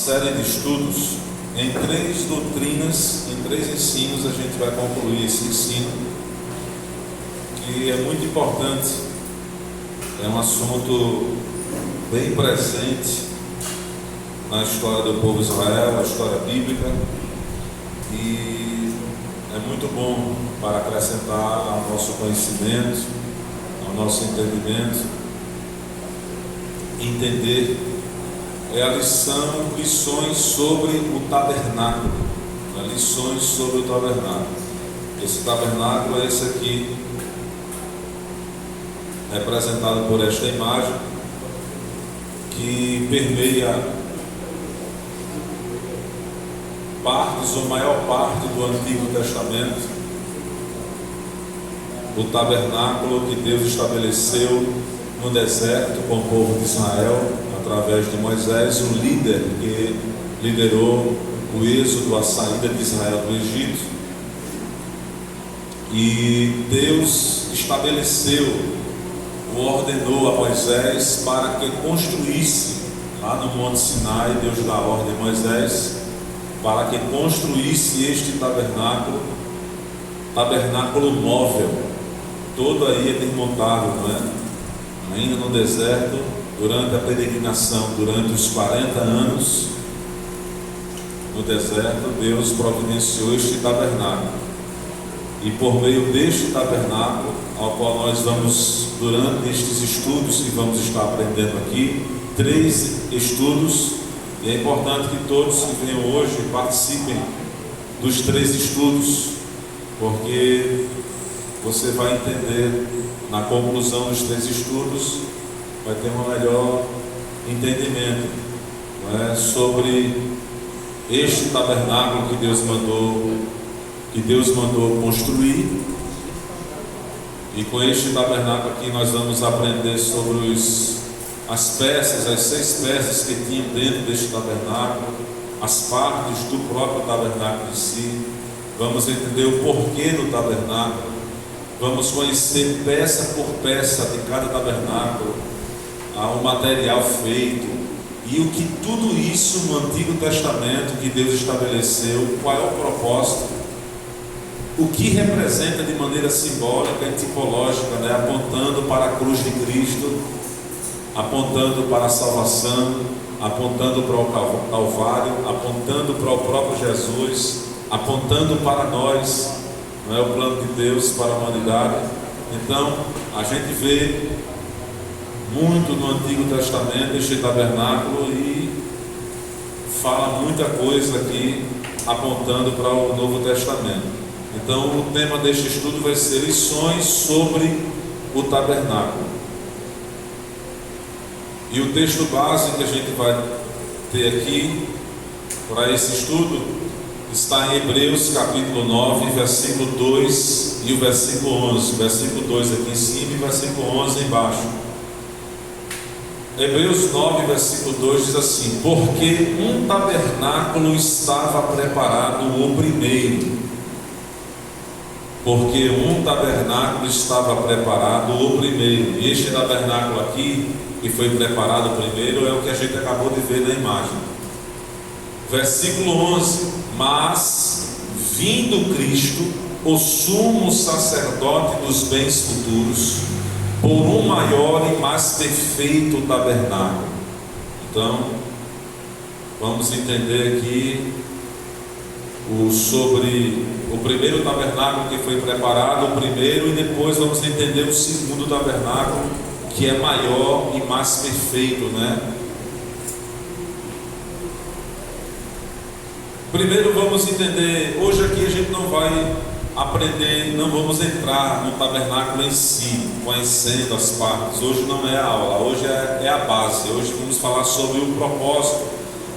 série de estudos em 3 doutrinas, em 3 ensinos. A gente vai concluir esse ensino, que é muito importante, é um assunto bem presente na história do povo de Israel, a história bíblica, e é muito bom para acrescentar ao nosso conhecimento, ao nosso entendimento. Entender lições sobre o tabernáculo, lições sobre o tabernáculo. Esse tabernáculo é esse aqui, representado por esta imagem, que permeia partes ou maior parte do Antigo Testamento. O tabernáculo que Deus estabeleceu no deserto com o povo de Israel, através de Moisés, o líder que liderou o êxodo, a saída de Israel do Egito. E Deus estabeleceu, ordenou a Moisés para que construísse, lá no Monte Sinai, Deus dá a ordem a Moisés, para que construísse este tabernáculo móvel, todo aí é desmontável, não é? Ainda no deserto, durante a peregrinação, durante os 40 anos no deserto, Deus providenciou este tabernáculo. E por meio deste tabernáculo, ao qual nós vamos, durante estes estudos que vamos estar aprendendo aqui, 3 estudos, e é importante que todos que venham hoje participem dos 3 estudos, porque você vai entender, na conclusão dos 3 estudos, vai ter um melhor entendimento, não é, sobre este tabernáculo que Deus mandou construir. E com este tabernáculo aqui nós vamos aprender sobre as peças, as 6 peças que tinham dentro deste tabernáculo, as partes do próprio tabernáculo em si. Vamos entender o porquê do tabernáculo. Vamos conhecer peça por peça de cada tabernáculo, o material feito e o que tudo isso no Antigo Testamento que Deus estabeleceu, qual é o propósito, o que representa de maneira simbólica e tipológica, né? Apontando para a cruz de Cristo, apontando para a salvação, apontando para o Calvário, apontando para o próprio Jesus, apontando para nós, não é, o plano de Deus para a humanidade. Então a gente vê muito no Antigo Testamento este tabernáculo e fala muita coisa aqui apontando para o Novo Testamento. Então o tema deste estudo vai ser lições sobre o tabernáculo. E o texto base que a gente vai ter aqui para esse estudo está em Hebreus capítulo 9, versículo 2 e o versículo 11. Versículo 2 aqui em cima e versículo 11 embaixo. Hebreus 9, versículo 2 diz assim: porque um tabernáculo estava preparado o primeiro. Porque um tabernáculo estava preparado o primeiro. E este tabernáculo aqui, que foi preparado primeiro, é o que a gente acabou de ver na imagem. Versículo 11: mas, vindo Cristo, o sumo sacerdote dos bens futuros, por um maior e mais perfeito tabernáculo. Então, vamos entender aqui sobre o primeiro tabernáculo que foi preparado, o primeiro, e depois vamos entender o segundo tabernáculo, que é maior e mais perfeito, né? Primeiro vamos entender, hoje aqui a gente não vai aprender, não vamos entrar no tabernáculo em si, conhecendo as partes. Hoje não é a aula, hoje é a base. Hoje vamos falar sobre o propósito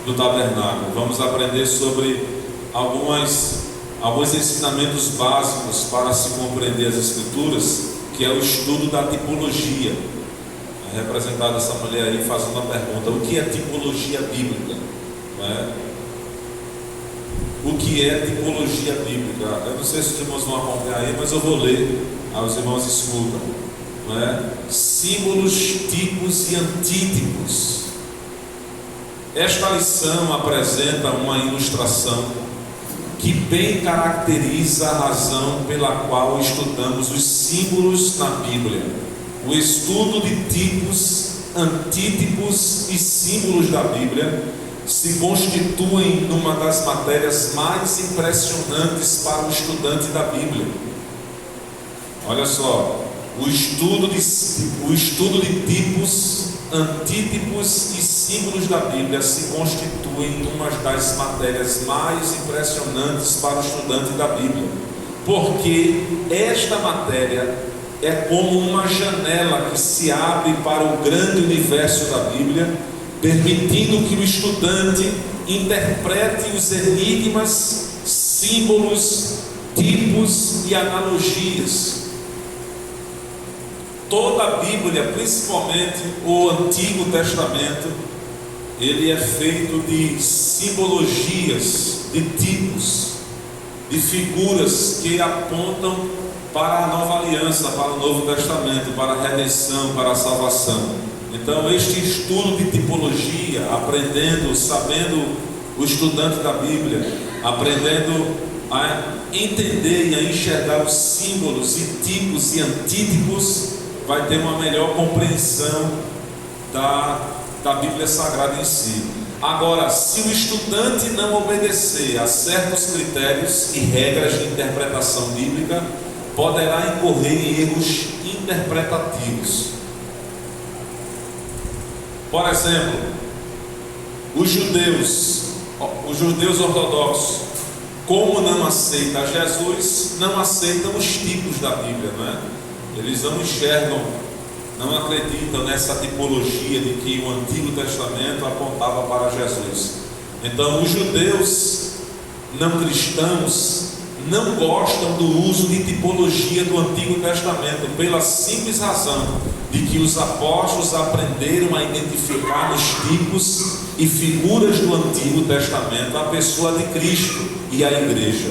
do tabernáculo. Vamos aprender sobre alguns ensinamentos básicos para se compreender as Escrituras, que é o estudo da tipologia. É representada essa mulher aí fazendo a pergunta: o que é tipologia bíblica? Não é? O que é tipologia bíblica? Eu não sei se os irmãos vão acompanhar aí, mas eu vou ler, os irmãos escutam, não é? Símbolos, tipos e antítipos. Esta lição apresenta uma ilustração que bem caracteriza a razão pela qual estudamos os símbolos na Bíblia. O estudo de tipos, antítipos e símbolos da Bíblia se constituem numa das matérias mais impressionantes para o estudante da Bíblia. Olha só, o estudo de tipos, antítipos e símbolos da Bíblia se constituem numa das matérias mais impressionantes para o estudante da Bíblia, porque esta matéria é como uma janela que se abre para o grande universo da Bíblia, permitindo que o estudante interprete os enigmas, símbolos, tipos e analogias. Toda a Bíblia, principalmente o Antigo Testamento, ele é feito de simbologias, de tipos, de figuras que apontam para a nova aliança, para o Novo Testamento, para a redenção, para a salvação. Então, este estudo de tipologia, aprendendo, sabendo o estudante da Bíblia, aprendendo a entender e a enxergar os símbolos e tipos e antítipos, vai ter uma melhor compreensão da Bíblia Sagrada em si. Agora, se o estudante não obedecer a certos critérios e regras de interpretação bíblica, poderá incorrer em erros interpretativos. Por exemplo, os judeus ortodoxos, como não aceitam Jesus, não aceitam os tipos da Bíblia, não é? Eles não enxergam, não acreditam nessa tipologia de que o Antigo Testamento apontava para Jesus. Então, os judeus não cristãos não gostam do uso de tipologia do Antigo Testamento, pela simples razão de que os apóstolos aprenderam a identificar nos tipos e figuras do Antigo Testamento a pessoa de Cristo e a igreja.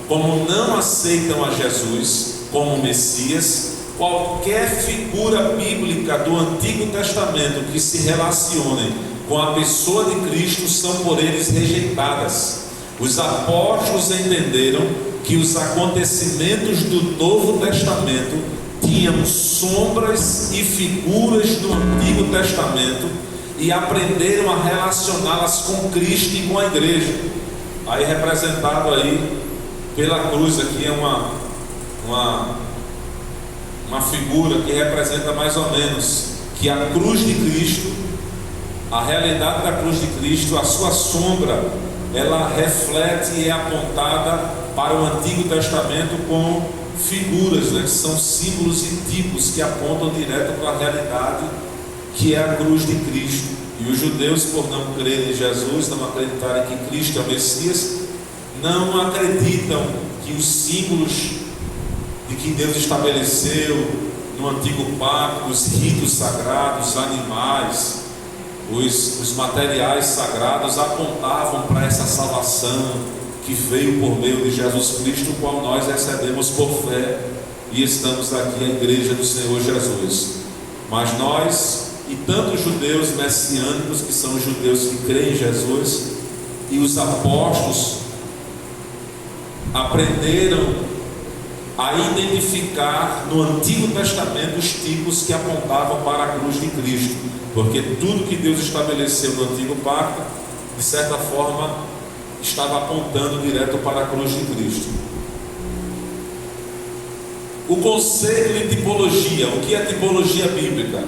Como não aceitam a Jesus como Messias, qualquer figura bíblica do Antigo Testamento que se relacione com a pessoa de Cristo são por eles rejeitadas. Os apóstolos entenderam que os acontecimentos do Novo Testamento tinham sombras e figuras do Antigo Testamento e aprenderam a relacioná-las com Cristo e com a igreja. Aí representado aí pela cruz, aqui é uma figura que representa mais ou menos que a cruz de Cristo, a realidade da cruz de Cristo, a sua sombra, ela reflete e é apontada para o Antigo Testamento com figuras, né, que são símbolos e tipos que apontam direto para a realidade que é a cruz de Cristo. E os judeus, por não crerem em Jesus, não acreditarem que Cristo é o Messias, não acreditam que os símbolos de que Deus estabeleceu no Antigo Pacto, os ritos sagrados, os animais, os materiais sagrados apontavam para essa salvação que veio por meio de Jesus Cristo, o qual nós recebemos por fé e estamos aqui, a igreja do Senhor Jesus. Mas nós, e tanto os judeus messiânicos, que são os judeus que creem em Jesus, e os apóstolos aprenderam a identificar no Antigo Testamento os tipos que apontavam para a cruz de Cristo, porque tudo que Deus estabeleceu no Antigo Pacto, de certa forma, estava apontando direto para a cruz de Cristo. O conceito de tipologia, o que é tipologia bíblica?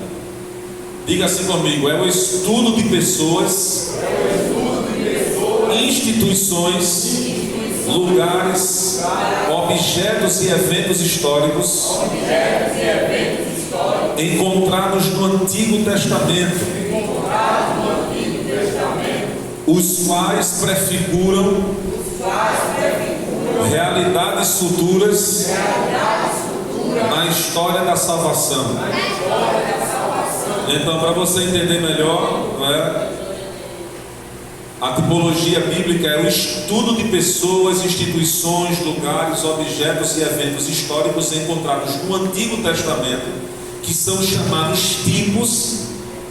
Diga assim comigo: é o estudo de pessoas, instituições, lugares, objetos e eventos históricos encontrados no Antigo Testamento, os quais prefiguram realidades futuras na história da salvação. Então, para você entender melhor, não é? A tipologia bíblica é o estudo de pessoas, instituições, lugares, objetos e eventos históricos encontrados no Antigo Testamento, que são chamados tipos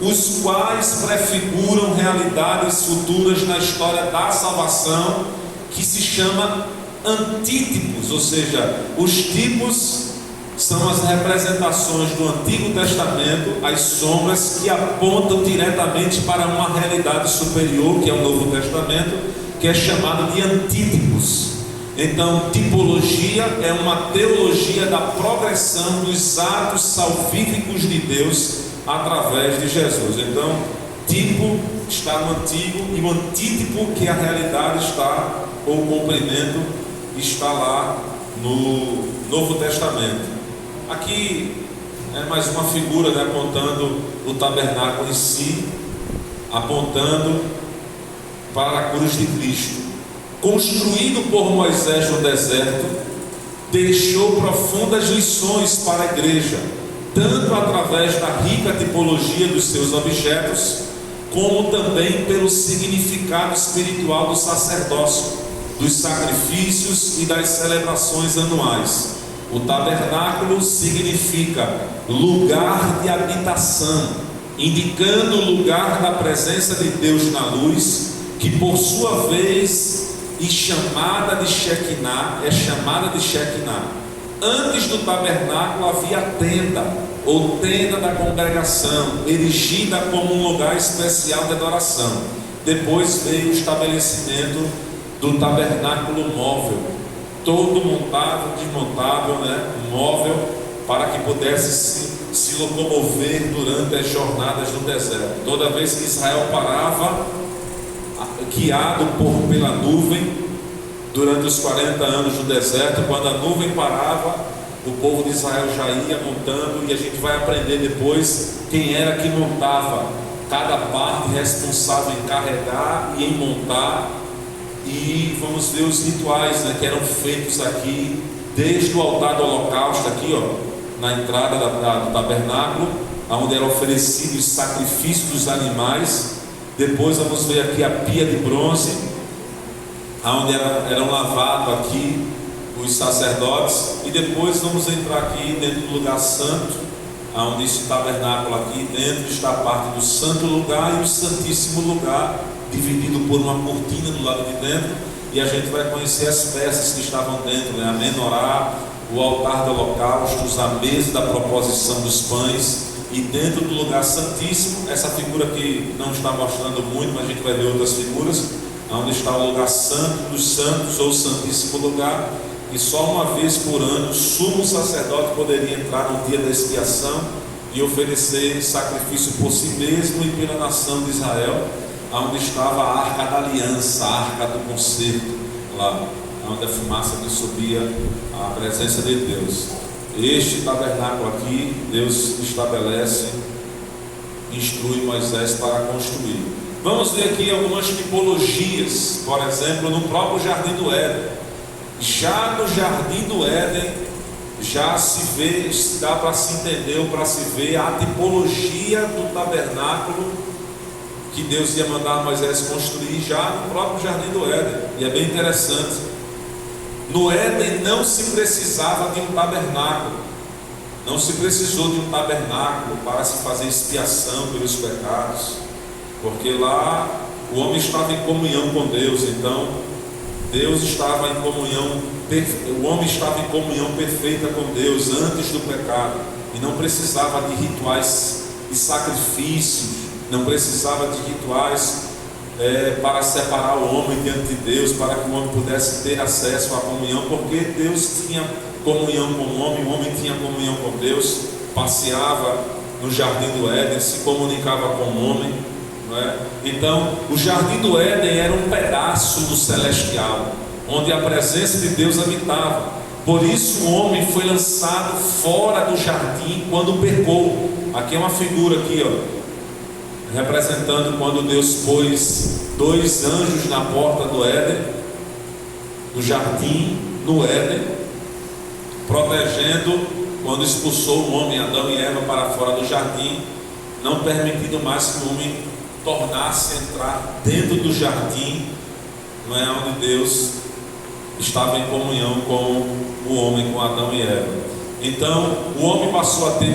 os quais prefiguram realidades futuras na história da salvação, que se chama antítipos, ou seja, os tipos são as representações do Antigo Testamento, as sombras que apontam diretamente para uma realidade superior, que é o Novo Testamento, que é chamado de antítipos. Então, tipologia é uma teologia da progressão dos atos salvíficos de Deus através de Jesus. Então, tipo está no Antigo e o antítipo, que a realidade está, ou o cumprimento, está lá no Novo Testamento. Aqui é mais uma figura, né, apontando o tabernáculo em si, apontando para a cruz de Cristo. Construído por Moisés no deserto, deixou profundas lições para a igreja, tanto através da rica tipologia dos seus objetos, como também pelo significado espiritual do sacerdócio, dos sacrifícios e das celebrações anuais. O tabernáculo significa lugar de habitação, indicando o lugar da presença de Deus na luz, que por sua vez é chamada de Shekinah. Antes do tabernáculo havia a tenda, ou tenda da congregação, erigida como um lugar especial de adoração. Depois veio o estabelecimento do tabernáculo móvel, todo montável, desmontável, né? Móvel, para que pudesse se locomover durante as jornadas no deserto. Toda vez que Israel parava, guiado pela nuvem, durante os 40 anos no deserto, quando a nuvem parava, o povo de Israel já ia montando, e a gente vai aprender depois quem era que montava cada parte, responsável em carregar e em montar. E vamos ver os rituais, né, que eram feitos aqui, desde o altar do holocausto, aqui, ó, na entrada do tabernáculo, onde eram oferecidos os sacrifícios dos animais. Depois vamos ver aqui a pia de bronze, onde eram lavados aqui os sacerdotes. E depois vamos entrar aqui dentro do lugar santo, onde esse tabernáculo aqui dentro está a parte do santo lugar e o santíssimo lugar, dividido por uma cortina do lado de dentro. E a gente vai conhecer as peças que estavam dentro, né? A menorá, o altar do holocausto, a mesa da proposição dos pães. E dentro do lugar santíssimo, essa figura aqui não está mostrando muito, mas a gente vai ver outras figuras, onde está o lugar santo dos santos, ou o santíssimo lugar. E só uma vez por ano o sumo sacerdote poderia entrar no dia da expiação e oferecer sacrifício por si mesmo e pela nação de Israel, onde estava a arca da aliança, a arca do concerto, lá onde a fumaça que subia à presença de Deus. Este tabernáculo aqui, Deus estabelece, instrui Moisés para construir. Vamos ver aqui algumas tipologias. Por exemplo, no próprio Jardim do Éden. Já no Jardim do Éden, já se vê, dá para se entender ou para se ver a tipologia do tabernáculo que Deus ia mandar Moisés construir já no próprio Jardim do Éden. E é bem interessante. No Éden não se precisava de um tabernáculo, não se precisou de um tabernáculo para se fazer expiação pelos pecados, porque lá o homem estava em comunhão com Deus. Então Deus estava em comunhão, o homem estava em comunhão perfeita com Deus antes do pecado, e não precisava de rituais e sacrifícios, não precisava de rituais para separar o homem diante de Deus, para que o homem pudesse ter acesso à comunhão, porque Deus tinha comunhão com o homem tinha comunhão com Deus, passeava no Jardim do Éden, se comunicava com o homem, não é? Então, o Jardim do Éden era um pedaço do celestial, onde a presença de Deus habitava. Por isso o homem foi lançado fora do jardim quando pecou. Aqui é uma figura aqui, ó, representando quando Deus pôs 2 anjos na porta do Éden, do jardim, no Éden, protegendo quando expulsou o homem, Adão e Eva, para fora do jardim, não permitindo mais que o homem tornasse a entrar dentro do jardim, não é, onde Deus estava em comunhão com o homem, com Adão e Eva. Então o homem passou a ter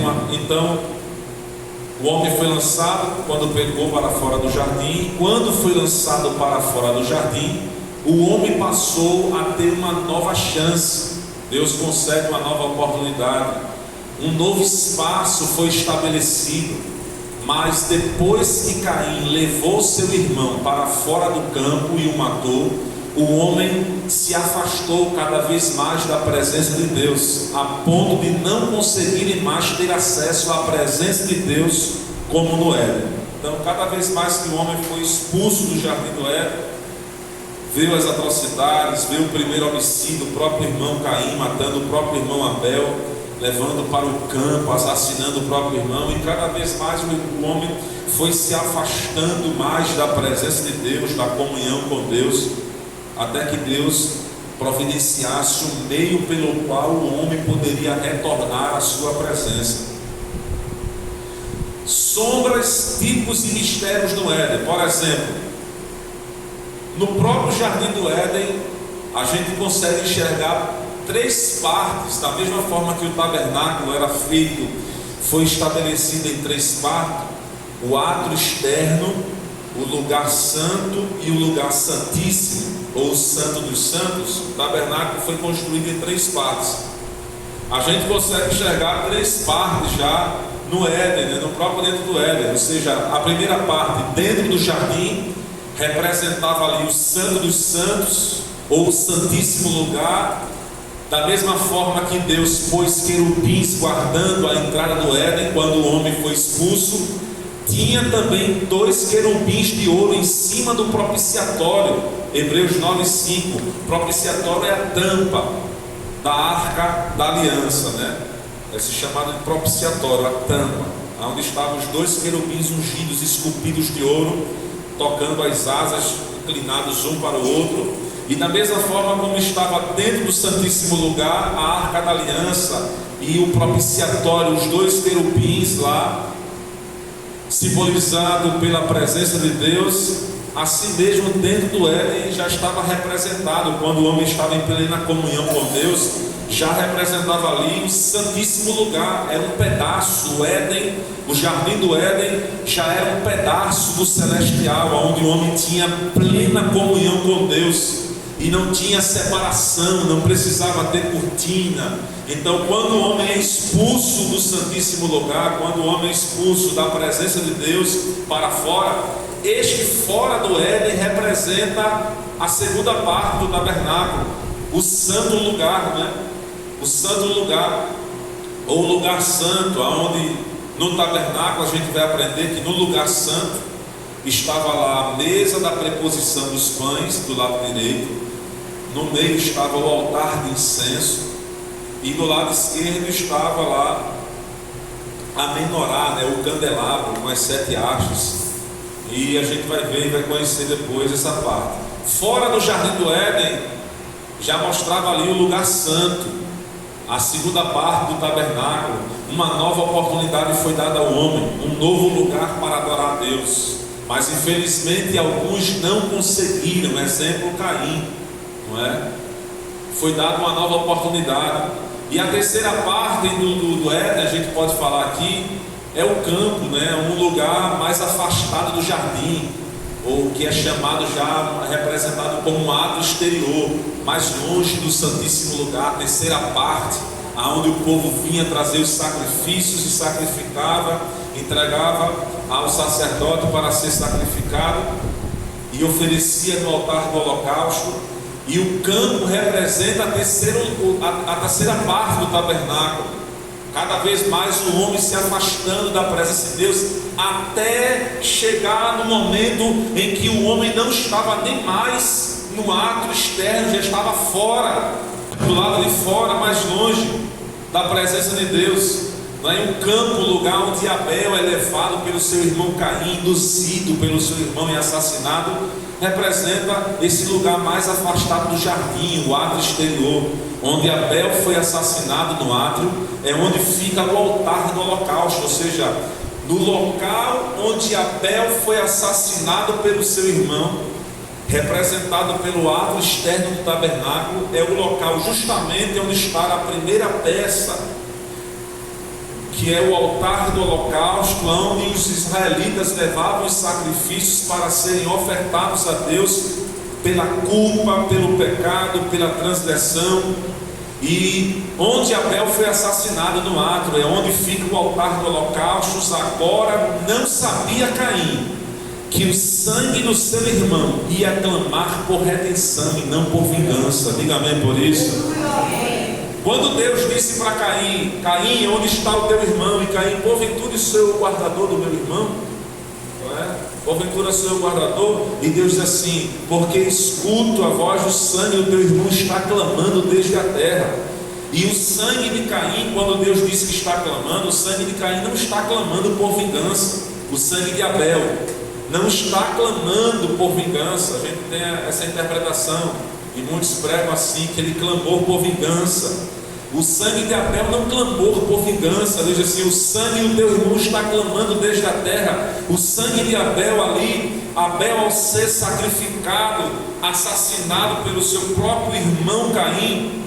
O homem foi lançado quando pecou para fora do jardim, e quando foi lançado para fora do jardim, o homem passou a ter uma nova chance. Deus concede uma nova oportunidade, um novo espaço foi estabelecido. Mas depois que Caim levou seu irmão para fora do campo e o matou, o homem se afastou cada vez mais da presença de Deus, a ponto de não conseguirem mais ter acesso à presença de Deus como no Éden. Então, cada vez mais que o homem foi expulso do jardim do Éden, veio as atrocidades, veio o primeiro homicídio, o próprio irmão Caim matando o próprio irmão Abel, levando para o campo, assassinando o próprio irmão, e cada vez mais o homem foi se afastando mais da presença de Deus, da comunhão com Deus, até que Deus providenciasse um meio pelo qual o homem poderia retornar à sua presença. Sombras, tipos e mistérios do Éden. Por exemplo, no próprio jardim do Éden, a gente consegue enxergar 3 partes, da mesma forma que o tabernáculo era feito, foi estabelecido em 3 partes: o átrio externo, o lugar santo e o lugar santíssimo, ou o santo dos santos. O tabernáculo foi construído em 3 partes. A gente consegue enxergar 3 partes já no Éden, no próprio dentro do Éden. Ou seja, a primeira parte dentro do jardim representava ali o santo dos santos, ou o santíssimo lugar. Da mesma forma que Deus pôs querubins guardando a entrada do Éden quando o homem foi expulso, tinha também 2 querubins de ouro em cima do propiciatório. Hebreus 9:5. Propiciatório é a tampa da arca da aliança, né? Esse chamado de propiciatório, a tampa, onde estavam os 2 querubins ungidos, esculpidos de ouro, tocando as asas, inclinados um para o outro. E da mesma forma como estava dentro do santíssimo lugar a arca da aliança e o propiciatório, os 2 querubins lá, simbolizado pela presença de Deus, assim mesmo dentro do Éden já estava representado. Quando o homem estava em plena comunhão com Deus, já representava ali o santíssimo lugar. Era um pedaço, o Éden, o jardim do Éden já era um pedaço do celestial, onde o homem tinha plena comunhão com Deus e não tinha separação, não precisava ter cortina. Então, quando o homem é expulso do santíssimo lugar, quando o homem é expulso da presença de Deus para fora, este fora do Éden representa a segunda parte do tabernáculo, o santo lugar, né? O santo lugar, ou lugar santo, onde no tabernáculo a gente vai aprender que no lugar santo estava lá a mesa da preposição dos pães do lado direito, no meio estava o altar de incenso, e do lado esquerdo estava lá a menorá, né, o candelabro com as 7 hastes. E a gente vai ver e vai conhecer depois essa parte. Fora do jardim do Éden já mostrava ali o lugar santo, a segunda parte do tabernáculo. Uma nova oportunidade foi dada ao homem, um novo lugar para adorar a Deus. Mas infelizmente alguns não conseguiram. Exemplo, Caim, não é? Foi dada uma nova oportunidade. E a terceira parte do Éden, a gente pode falar aqui, é o campo, né? Um lugar mais afastado do jardim, ou que é chamado já, representado como um átrio exterior, mais longe do santíssimo lugar. A terceira parte, aonde o povo vinha trazer os sacrifícios e sacrificava, entregava ao sacerdote para ser sacrificado e oferecia no altar do holocausto. E o campo representa a terceira parte do tabernáculo. Cada vez mais o homem se afastando da presença de Deus, até chegar no momento em que o homem não estava nem mais no átrio externo, já estava fora, do lado de fora, mais longe da presença de Deus. Não é? Um campo, um lugar onde Abel é levado pelo seu irmão Caim, induzido pelo seu irmão e assassinado, representa esse lugar mais afastado do jardim, o átrio exterior, onde Abel foi assassinado no átrio, é onde fica o altar do holocausto, ou seja, no local onde Abel foi assassinado pelo seu irmão, representado pelo átrio externo do tabernáculo, é o local justamente onde está a primeira peça que que é o altar do holocausto, onde os israelitas levavam os sacrifícios para serem ofertados a Deus pela culpa, pelo pecado, pela transgressão, e onde Abel foi assassinado no ato, é onde fica o altar do holocausto. Agora não sabia Caim que o sangue do seu irmão ia clamar por redenção e não por vingança. Diga amém por isso. Quando Deus disse para Caim: Caim, onde está o teu irmão? E Caim: porventura sou o guardador do meu irmão? Não é? Porventura sou o guardador? E Deus diz assim: porque escuto a voz do sangue, o teu irmão está clamando desde a terra. E o sangue de Caim, quando Deus disse que está clamando, o sangue de Caim não está clamando por vingança. O sangue de Abel não está clamando por vingança. A gente tem essa interpretação, e muitos pregam assim, que ele clamou por vingança. O sangue de Abel não clamou por vingança. Diz assim: o sangue do teu irmão está clamando desde a terra. O sangue de Abel ali, Abel ao ser sacrificado, assassinado pelo seu próprio irmão Caim.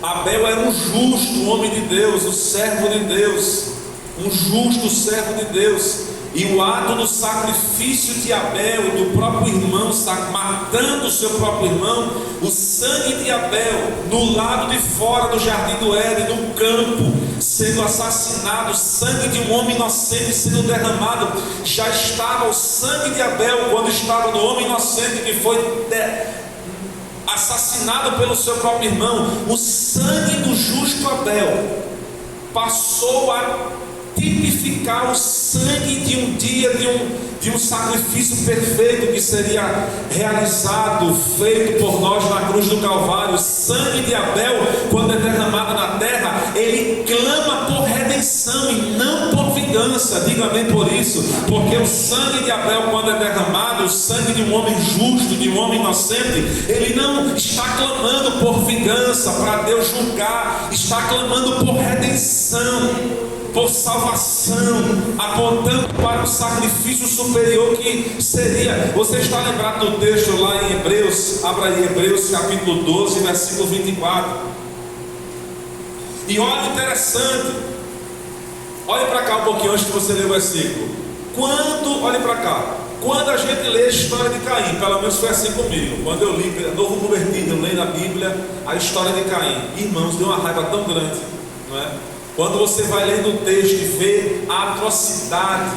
Abel era um justo homem de Deus, um servo de Deus, um justo servo de Deus. E o ato do sacrifício de Abel, do próprio irmão, matando o seu próprio irmão, o sangue de Abel, no lado de fora do jardim do Éden, no campo, sendo assassinado, o sangue de um homem inocente sendo derramado, já estava o sangue de Abel, quando estava no homem inocente que foi assassinado pelo seu próprio irmão. O sangue do justo Abel passou a tipificar o sangue de um dia, de um sacrifício perfeito que seria realizado, feito por nós na cruz do Calvário. O sangue de Abel, quando é derramado na terra, ele clama por redenção e não por vingança. Diga amém por isso. Porque o sangue de Abel, quando é derramado, o sangue de um homem justo, de um homem inocente, ele não está clamando por vingança para Deus julgar, está clamando por redenção, por salvação, apontando para o sacrifício superior que seria. Você está lembrado do texto lá em Hebreus? Abra aí Hebreus capítulo 12, versículo 24. E olha interessante, olhe para cá um pouquinho antes de você ler o versículo. Olhe para cá, quando a gente lê a história de Caim, pelo menos foi assim comigo, quando eu li, novo convertido, eu leio na Bíblia a história de Caim, irmãos, deu uma raiva tão grande, não é? Quando você vai lendo o texto e vê a atrocidade,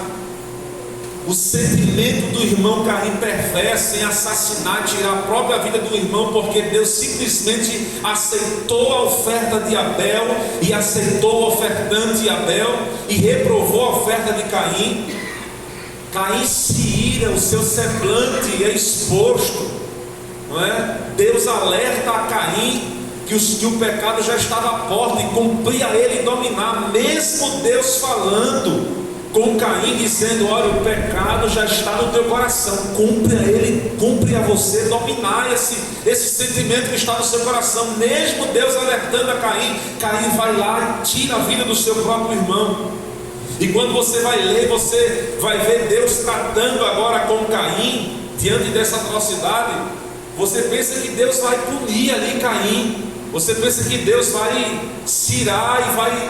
o sentimento do irmão Caim perverso em assassinar, tirar a própria vida do irmão, porque Deus simplesmente aceitou a oferta de Abel e aceitou o ofertante Abel e reprovou a oferta de Caim. Caim se ira, o seu semblante é exposto, não é? Deus alerta a Caim que o pecado já estava à porta e cumpria ele dominar, mesmo Deus falando com Caim, dizendo: olha, o pecado já está no teu coração, cumpre a você dominar esse sentimento que está no seu coração. Mesmo Deus alertando a Caim, Caim vai lá e tira a vida do seu próprio irmão. E quando você vai ler, você vai ver Deus tratando agora com Caim, diante dessa atrocidade. Você pensa que Deus vai punir ali Caim, você pensa que Deus vai cirar e vai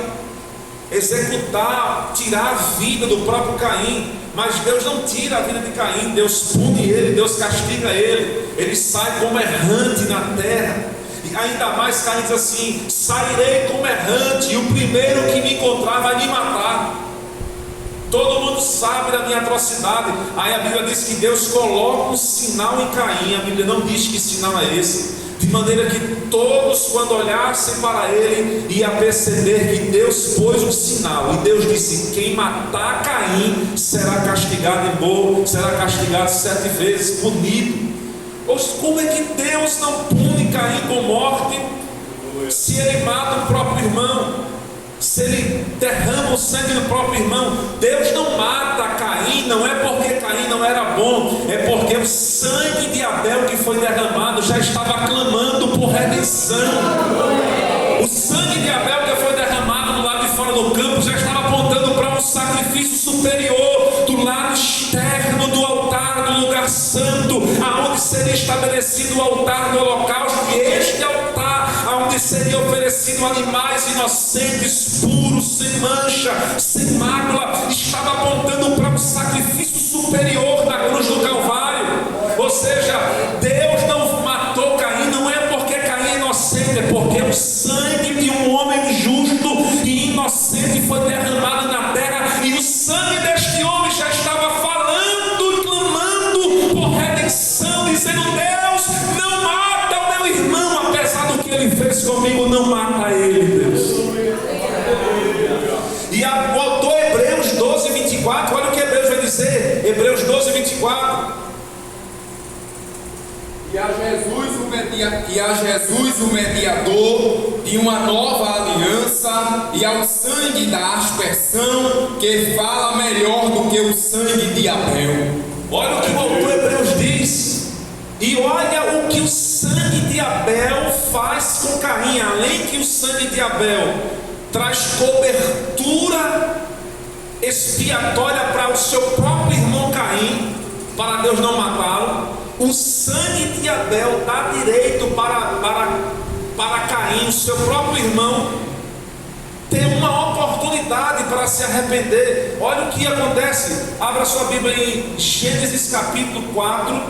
executar, tirar a vida do próprio Caim. Mas Deus não tira a vida de Caim, Deus pune ele, Deus castiga ele sai como errante na terra. E ainda mais Caim diz assim: sairei como errante, e o primeiro que me encontrar vai me matar. Todo mundo sabe da minha atrocidade. Aí a Bíblia diz que Deus coloca um sinal em Caim. A Bíblia não diz que sinal é esse, de maneira que todos, quando olhassem para ele, iam perceber que Deus pôs um sinal. E Deus disse: quem matar Caim será castigado em morro, será castigado 7 vezes, punido. Como é que Deus não pune Caim com morte, se ele mata o próprio irmão? Se ele derrama o sangue do próprio irmão? Deus não mata Caim, não é porque Caim não era bom, é porque o sangue de Abel que foi derramado já estava clamando por redenção. O sangue de Abel que foi derramado do lado de fora do campo já estava apontando para um sacrifício superior, do lado externo do altar, do lugar santo, aonde seria estabelecido o altar do holocausto. E este altar, aonde onde seria oferecido animais inocentes, puros, sem mancha, sem mácula, estava apontando para um sacrifício superior na cruz do Calvário. Ou seja, Deus não matou Caim, não é porque Caim é inocente, é porque o sangue de um homem justo e inocente foi derramado na terra, e o sangue deste homem já estava falando e clamando por redenção, dizendo: Deus, não mata o meu irmão, apesar do que ele fez comigo, não mata ele, Deus. E o autor Hebreus 12, 24, olha o que Hebreus vai dizer, Hebreus 12, 24. E a Jesus o mediador de uma nova aliança, e ao sangue da aspersão, que fala melhor do que o sangue de Abel. Olha o que o autor Hebreus diz, e olha o que o sangue de Abel faz com Caim. Além que o sangue de Abel traz cobertura expiatória para o seu próprio irmão Caim, para Deus não matá-lo, o sangue de Abel dá direito para Caim, o seu próprio irmão, ter uma oportunidade para se arrepender. Olha o que acontece. Abra sua Bíblia em Gênesis capítulo 4.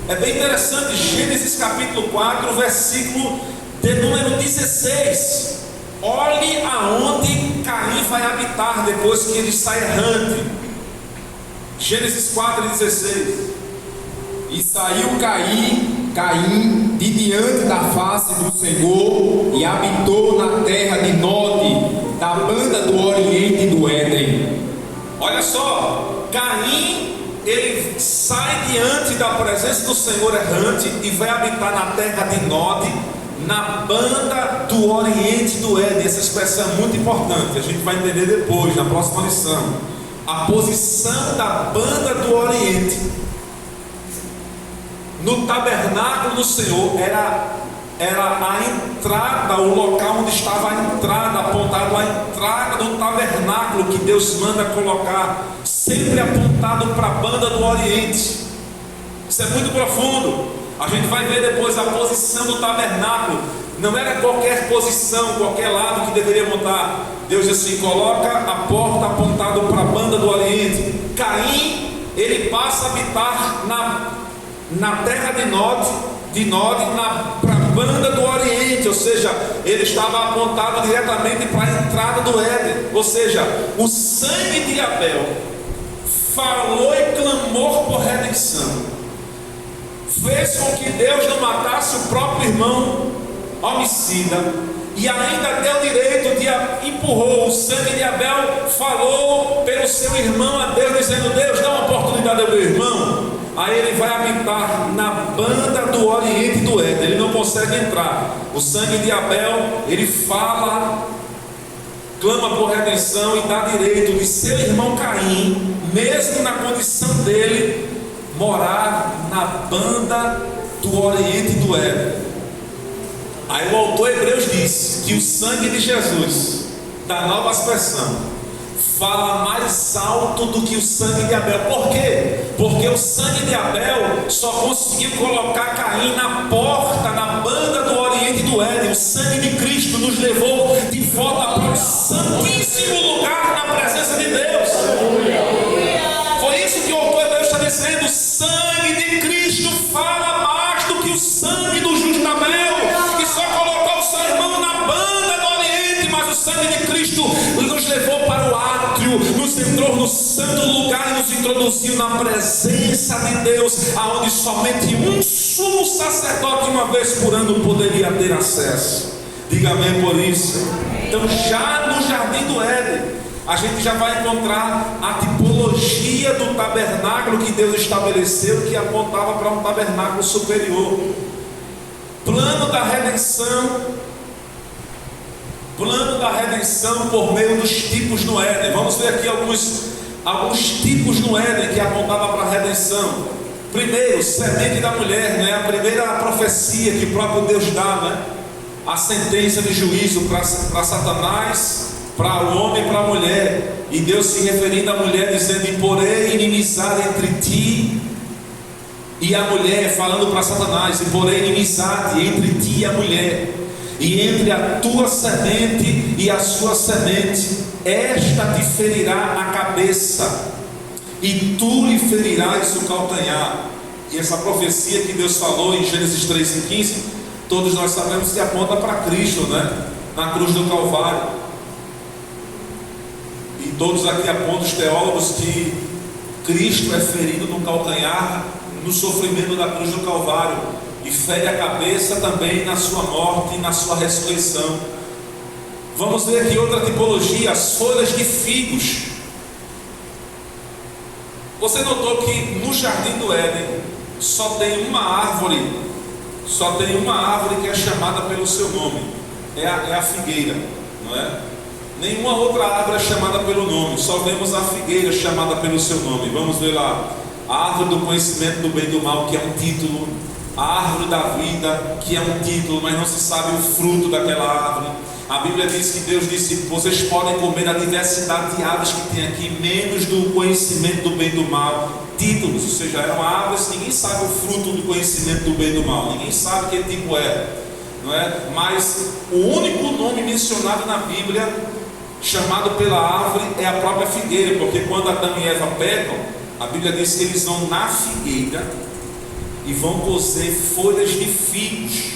É bem interessante. Gênesis capítulo 4, versículo de número 16. Olhe aonde Caim vai habitar depois que ele sai errante. Gênesis 4,16. E saiu Caim de diante da face do Senhor, e habitou na terra de Nod, da banda do oriente do Éden. Olha só, Caim, ele sai diante da presença do Senhor errante e vai habitar na terra de Nod, na banda do oriente do Éden. Essa expressão é muito importante, a gente vai entender depois, na próxima lição. A posição da banda do oriente no tabernáculo do Senhor era a entrada, o local onde estava a entrada, apontado a entrada do tabernáculo que Deus manda colocar, sempre apontado para a banda do oriente. Isso é muito profundo. A gente vai ver depois a posição do tabernáculo. Não era qualquer posição, qualquer lado que deveria montar. Deus disse assim: coloca a porta apontada para a banda do oriente. Caim, ele passa a habitar na terra de Nod, para a banda do oriente. Ou seja, ele estava apontado diretamente para a entrada do Éden. Ou seja, o sangue de Abel falou e clamou por redenção, fez com que Deus não matasse o próprio irmão homicida, e ainda deu direito de empurrou o sangue de Abel, falou pelo seu irmão a Deus, dizendo: Deus, dá uma oportunidade ao meu irmão. Aí ele vai habitar na banda do oriente do Éden, ele não consegue entrar. O sangue de Abel, ele fala, clama por redenção e dá direito de seu irmão Caim, mesmo na condição dele, morar na banda do oriente do Éden. Aí o autor Hebreus diz que o sangue de Jesus, da nova aspersão, fala mais alto do que o sangue de Abel. Por quê? Porque o sangue de Abel só conseguiu colocar Caim na porta, na banda do oriente do Éden. O sangue de Cristo nos levou de volta para o santíssimo lugar na presença de Deus. Foi isso que o autor Hebreus está dizendo: o sangue de Cristo fala mais do que o sangue do justo Abel, que só colocou o seu irmão na banda do oriente. Mas o sangue de Cristo nos levou para o átrio, nos entrou no santo lugar e nos introduziu na presença de Deus, aonde somente um sumo sacerdote uma vez por ano poderia ter acesso. Diga amém por isso. Então, já no jardim do Éden, a gente já vai encontrar a tipologia do tabernáculo que Deus estabeleceu, que apontava para um tabernáculo superior. Plano da redenção por meio dos tipos no Éden. Vamos ver aqui alguns tipos no Éden que apontavam para a redenção. Primeiro, semente da mulher, né? A primeira profecia que o próprio Deus dá, né? A sentença de juízo para Satanás, para o homem e para a mulher. E Deus se referindo à mulher, dizendo: e porém inimizade entre ti E a mulher falando para Satanás: e porém inimizade entre ti e a mulher, e entre a tua semente e a sua semente, esta te ferirá a cabeça, e tu lhe ferirás o calcanhar. E essa profecia que Deus falou em Gênesis 3:15, todos nós sabemos que aponta para Cristo, né? Na cruz do Calvário. E todos aqui apontam, os teólogos, que Cristo é ferido no calcanhar, no sofrimento da cruz do Calvário, e fere a cabeça também na sua morte e na sua ressurreição. Vamos ver aqui outra tipologia: as folhas de figos. Você notou que no jardim do Éden só tem uma árvore que é chamada pelo seu nome, é a figueira, não é? Nenhuma outra árvore é chamada pelo nome, só vemos a figueira chamada pelo seu nome. Vamos ver lá: a árvore do conhecimento do bem e do mal, que é um título; a árvore da vida, que é um título, mas não se sabe o fruto daquela árvore. A Bíblia diz que Deus disse: vocês podem comer a diversidade de árvores que tem aqui, menos do conhecimento do bem e do mal. Títulos, ou seja, eram árvores que ninguém sabe o fruto do conhecimento do bem e do mal, ninguém sabe que tipo é, não é? Mas o único nome mencionado na Bíblia, chamado pela árvore, é a própria figueira, porque quando Adão e Eva pecam, a Bíblia diz que eles vão na figueira e vão cozer folhas de figos.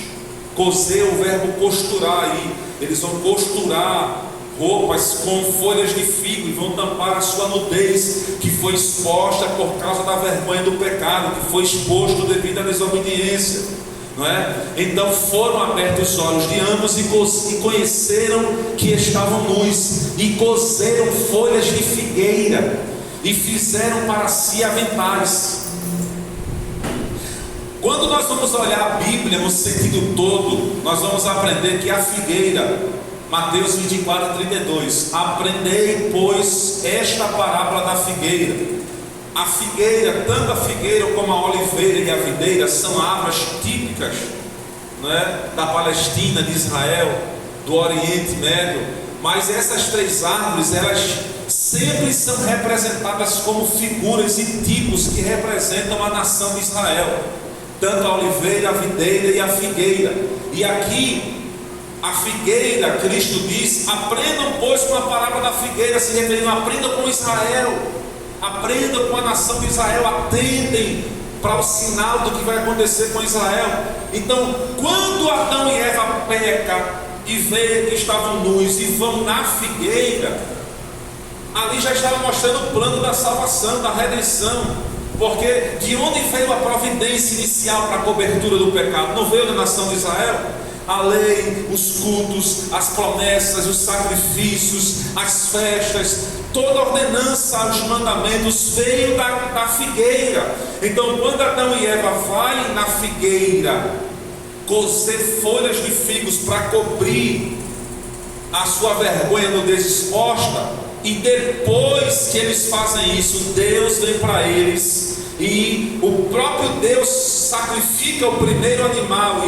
Cozer, o verbo costurar aí. Eles vão costurar roupas com folhas de figo e vão tampar a sua nudez, que foi exposta por causa da vergonha do pecado, que foi exposto devido à desobediência, não é? Então foram abertos os olhos de ambos e conheceram que estavam nus, e cozeram folhas de figueira e fizeram para si aventais. Quando nós vamos olhar a Bíblia no sentido todo, nós vamos aprender que a figueira, Mateus 24:32, aprendei, pois, esta parábola da figueira. A figueira, tanto a figueira como a oliveira e a videira, são árvores típicas, né, da Palestina, de Israel, do Oriente Médio. Mas essas três árvores, elas sempre são representadas como figuras e tipos que representam a nação de Israel. Tanto a oliveira, a videira e a figueira. E aqui, a figueira, Cristo diz: aprendam, pois, com a palavra da figueira, se referindo, aprendam com Israel, aprendam com a nação de Israel, atentem para o sinal do que vai acontecer com Israel. Então, quando Adão e Eva pecam e veem que estavam nus e vão na figueira, ali já estava mostrando o plano da salvação, da redenção. Porque de onde veio a providência inicial para a cobertura do pecado? Não veio da nação de Israel? A lei, os cultos, as promessas, os sacrifícios, as festas, toda a ordenança, os mandamentos veio da figueira. Então, quando Adão e Eva vai na figueira cozer folhas de figos para cobrir a sua vergonha, nudez exposta, e depois que eles fazem isso, Deus vem para eles e o próprio Deus sacrifica o primeiro animal,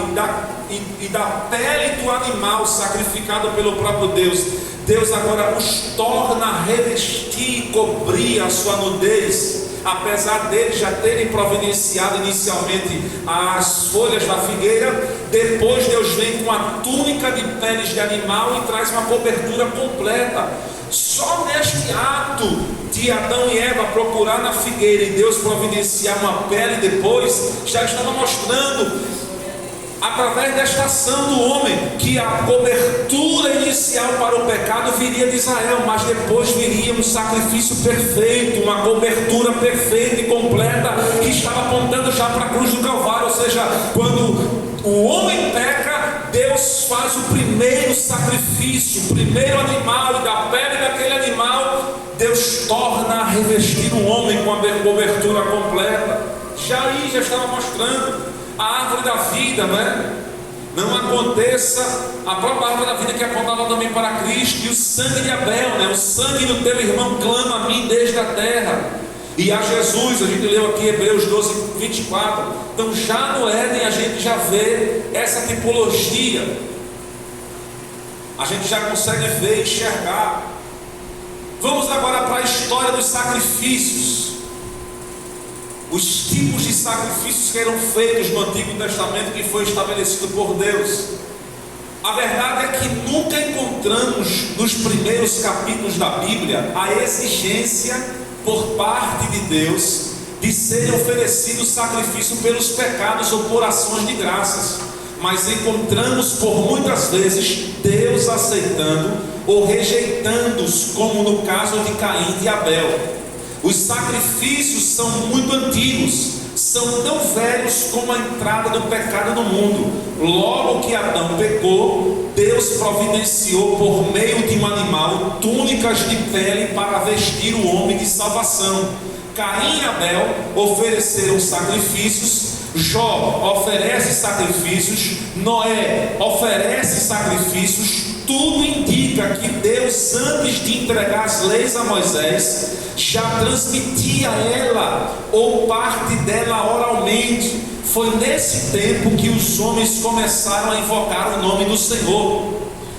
e da pele do animal sacrificado pelo próprio Deus, Deus agora os torna a revestir e cobrir a sua nudez. Apesar deles já terem providenciado inicialmente as folhas da figueira, depois Deus vem com a túnica de peles de animal e traz uma cobertura completa. Só neste ato de Adão e Eva procurar na figueira e Deus providenciar uma pele depois, já estava mostrando, através desta ação do homem, que a cobertura inicial para o pecado viria de Israel, mas depois viria um sacrifício perfeito, uma cobertura perfeita e completa, que estava apontando já para a cruz do Calvário. Ou seja, quando o homem peca, Deus faz o primeiro sacrifício, o primeiro animal, e da pele daquele animal Deus torna a revestir o homem com a cobertura completa. Já aí já estava mostrando a árvore da vida, né? Não aconteça, a própria árvore da vida que apontava também para Cristo, e o sangue de Abel, né? O sangue do teu irmão clama a mim desde a terra. E a Jesus, a gente leu aqui Hebreus 12:24. Então já no Éden a gente já vê essa tipologia, a gente já consegue ver e enxergar. Vamos agora para a história dos sacrifícios. os tipos de sacrifícios que eram feitos no Antigo Testamento, que foi estabelecido por Deus. A verdade é que nunca encontramos nos primeiros capítulos da Bíblia a exigência por parte de Deus de serem oferecidos sacrifício pelos pecados ou por ações de graças, mas encontramos por muitas vezes Deus aceitando ou rejeitando-os, como no caso de Caim e Abel. Os sacrifícios são muito antigos, são tão velhos como a entrada do pecado no mundo. Logo que Adão pecou, Deus providenciou por meio de um animal túnicas de pele para vestir o homem de salvação. Caim e Abel ofereceram sacrifícios, Jó oferece sacrifícios, Noé oferece sacrifícios. Tudo indica que Deus, antes de entregar as leis a Moisés, já transmitia ela ou parte dela oralmente. Foi nesse tempo que os homens começaram a invocar o nome do Senhor.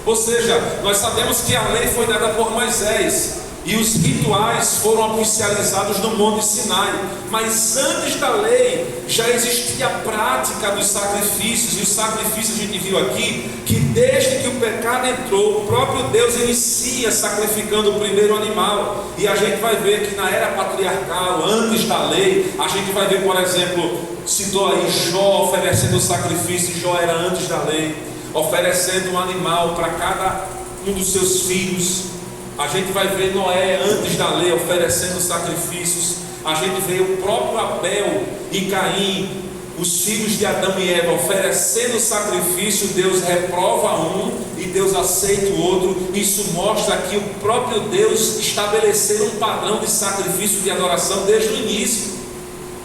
Ou seja, nós sabemos que a lei foi dada por Moisés e os rituais foram oficializados no Monte Sinai, mas antes da lei já existia a prática dos sacrifícios. E os sacrifícios, a gente viu aqui que desde que o pecado entrou, o próprio Deus inicia sacrificando o primeiro animal. E a gente vai ver que na era patriarcal, antes da lei, a gente vai ver, por exemplo, citou aí Jó oferecendo sacrifício. Jó era antes da lei, oferecendo um animal para cada um dos seus filhos. A gente vai ver Noé antes da lei oferecendo sacrifícios. A gente vê o próprio Abel e Caim, os filhos de Adão e Eva, oferecendo sacrifício. Deus reprova um e Deus aceita o outro. Isso mostra que o próprio Deus estabeleceu um padrão de sacrifício de adoração desde o início.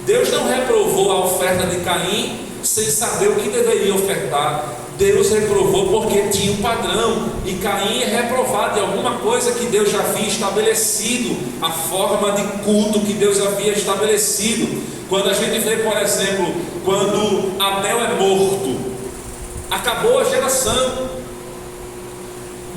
Deus não reprovou a oferta de Caim sem saber o que deveria ofertar. Deus reprovou porque tinha um padrão, e Caim é reprovado de alguma coisa que Deus já havia estabelecido, a forma de culto que Deus havia estabelecido. Quando a gente vê, por exemplo, quando Abel é morto, acabou a geração.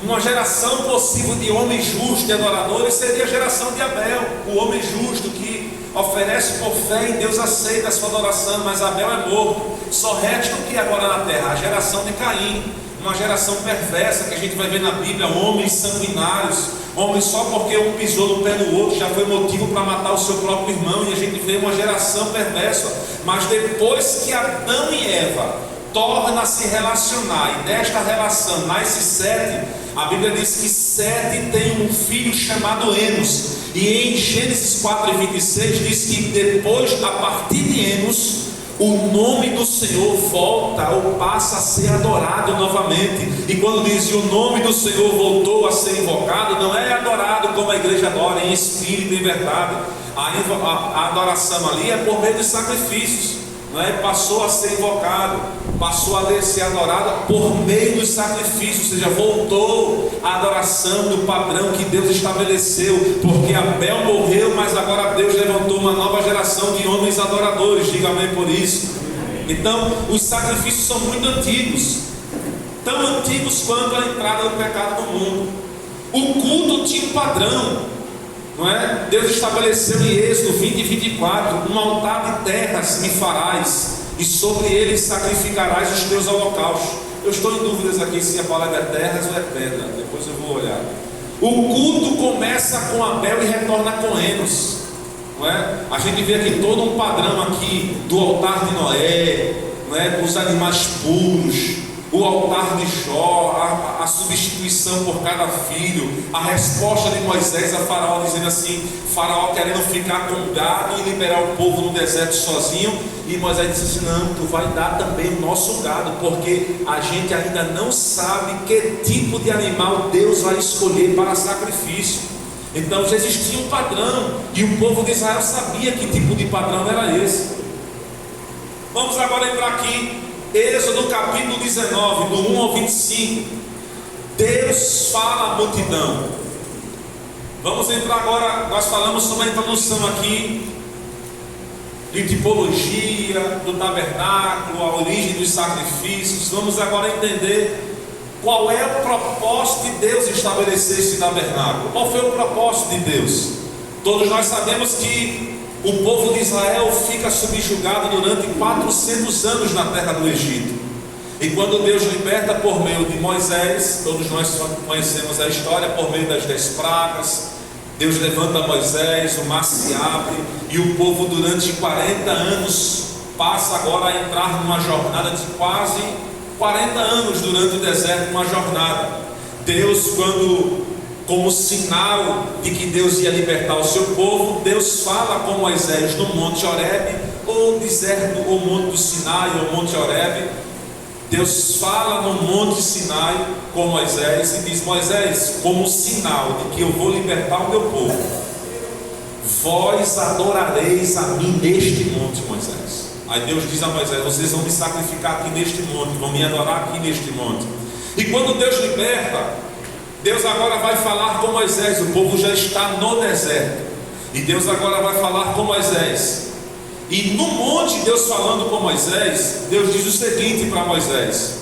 Uma geração possível de homens justos e adoradores seria a geração de Abel, o homem justo que oferece por fé em Deus, aceita a sua adoração. Mas Abel é morto. Só resta o que agora na terra? A geração de Caim, uma geração perversa que a gente vai ver na Bíblia, homens sanguinários, homens só porque um pisou no pé do outro já foi motivo para matar o seu próprio irmão. E a gente vê uma geração perversa. Mas depois que Adão e Eva tornam a se relacionar, e desta relação nasce Sete, a Bíblia diz que Sete tem um filho chamado Enos. E em Gênesis 4:26 diz que depois, a partir de Enos, o nome do Senhor volta ou passa a ser adorado novamente. E quando diz que o nome do Senhor voltou a ser invocado, não é adorado como a igreja adora, em espírito e em verdade. A adoração ali é por meio de sacrifícios, não é? Passou a ser invocado, passou a ser adorado por meio dos sacrifícios. Ou seja, voltou a adoração do padrão que Deus estabeleceu, porque Abel morreu, mas agora Deus levantou uma nova geração de homens adoradores. Diga amém por isso. Então, os sacrifícios são muito antigos, tão antigos quanto a entrada do pecado no mundo. O culto tinha um padrão, não é? Deus estabeleceu em Êxodo 20:24: um altar de terras me farás, e sobre ele sacrificarás os teus holocaustos. Eu estou em dúvidas aqui se a palavra é terras ou é pedra, depois eu vou olhar. O culto começa com Abel e retorna com Enos, não é? A gente vê aqui todo um padrão aqui do altar de Noé, não é? Os animais puros, o altar de Jó, a substituição por cada filho, a resposta de Moisés a Faraó, dizendo assim, Faraó querendo ficar com gado e liberar o povo no deserto sozinho, e Moisés disse assim: não, tu vai dar também o nosso gado, porque a gente ainda não sabe que tipo de animal Deus vai escolher para sacrifício. Então já existia um padrão, e o povo de Israel sabia que tipo de padrão era esse. Vamos agora entrar aqui, Êxodo capítulo 19, do 1 ao 25. Deus fala à multidão. Vamos entrar agora, nós falamos sobre a introdução aqui, de tipologia, do tabernáculo, a origem dos sacrifícios. Vamos agora entender qual é o propósito de Deus estabelecer esse tabernáculo. Qual foi o propósito de Deus? Todos nós sabemos que O povo de Israel fica subjugado durante 400 anos na terra do Egito. E quando Deus liberta por meio de Moisés, todos nós conhecemos a história, por meio das 10 pragas, Deus levanta Moisés, o mar se abre, e o povo durante 40 anos passa agora a entrar numa jornada de quase 40 anos durante o deserto, uma jornada. Deus, como sinal de que Deus ia libertar o seu povo, Deus fala com Moisés no Monte Horebe, ou deserto, ou Monte do Sinai, ou Monte Horebe. Deus fala no Monte Sinai com Moisés e diz: Moisés, como sinal de que eu vou libertar o meu povo, vós adorareis a mim neste monte, Moisés. Aí Deus diz a Moisés: vocês vão me sacrificar aqui neste monte, vão me adorar aqui neste monte. E quando Deus liberta, Deus agora vai falar com Moisés. O povo já está no deserto, e Deus agora vai falar com Moisés. E no monte, Deus falando com Moisés, Deus diz o seguinte para Moisés,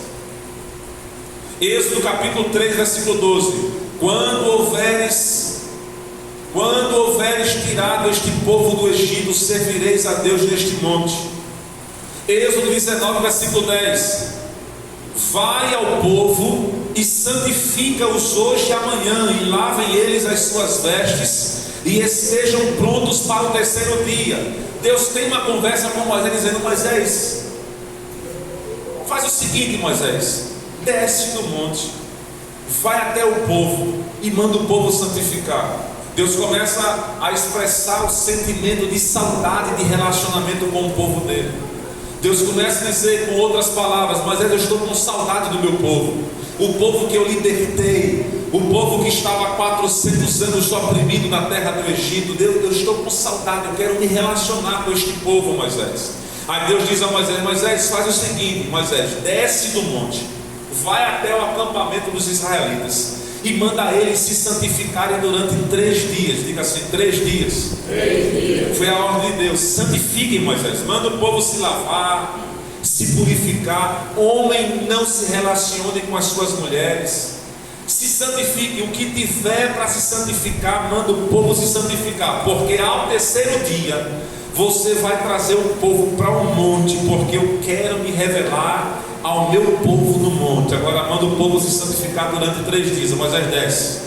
Êxodo capítulo 3, versículo 12: quando houveres tirado este povo do Egito, servireis a Deus neste monte. Êxodo 19, versículo 10: vai ao povo e santifica-os hoje e amanhã, e lavem eles as suas vestes, e estejam prontos para o terceiro dia. Deus tem uma conversa com Moisés, dizendo: Moisés, faz o seguinte, Moisés, desce do monte, vai até o povo e manda o povo santificar. Deus começa a expressar o sentimento de saudade, de relacionamento com o povo dele. Deus começa a dizer com outras palavras: Moisés, eu estou com saudade do meu povo, o povo que eu libertei, o povo que estava há 400 anos oprimido na terra do Egito. Deus, eu estou com saudade, eu quero me relacionar com este povo, Moisés. Aí Deus diz a Moisés: Moisés, faz o seguinte, Moisés, desce do monte, vai até o acampamento dos israelitas e manda eles se santificarem durante 3 dias. Diga assim: 3 dias. 3 dias. Foi a ordem de Deus. Santifiquem, Moisés, manda o povo se lavar, se purificar. Homem não se relacione com as suas mulheres. Se santifique, o que tiver para se santificar, manda o povo se santificar, porque ao terceiro dia você vai trazer o povo para um monte, porque eu quero me revelar ao meu povo no monte. Agora manda o povo se santificar durante 3 dias. Moisés desce,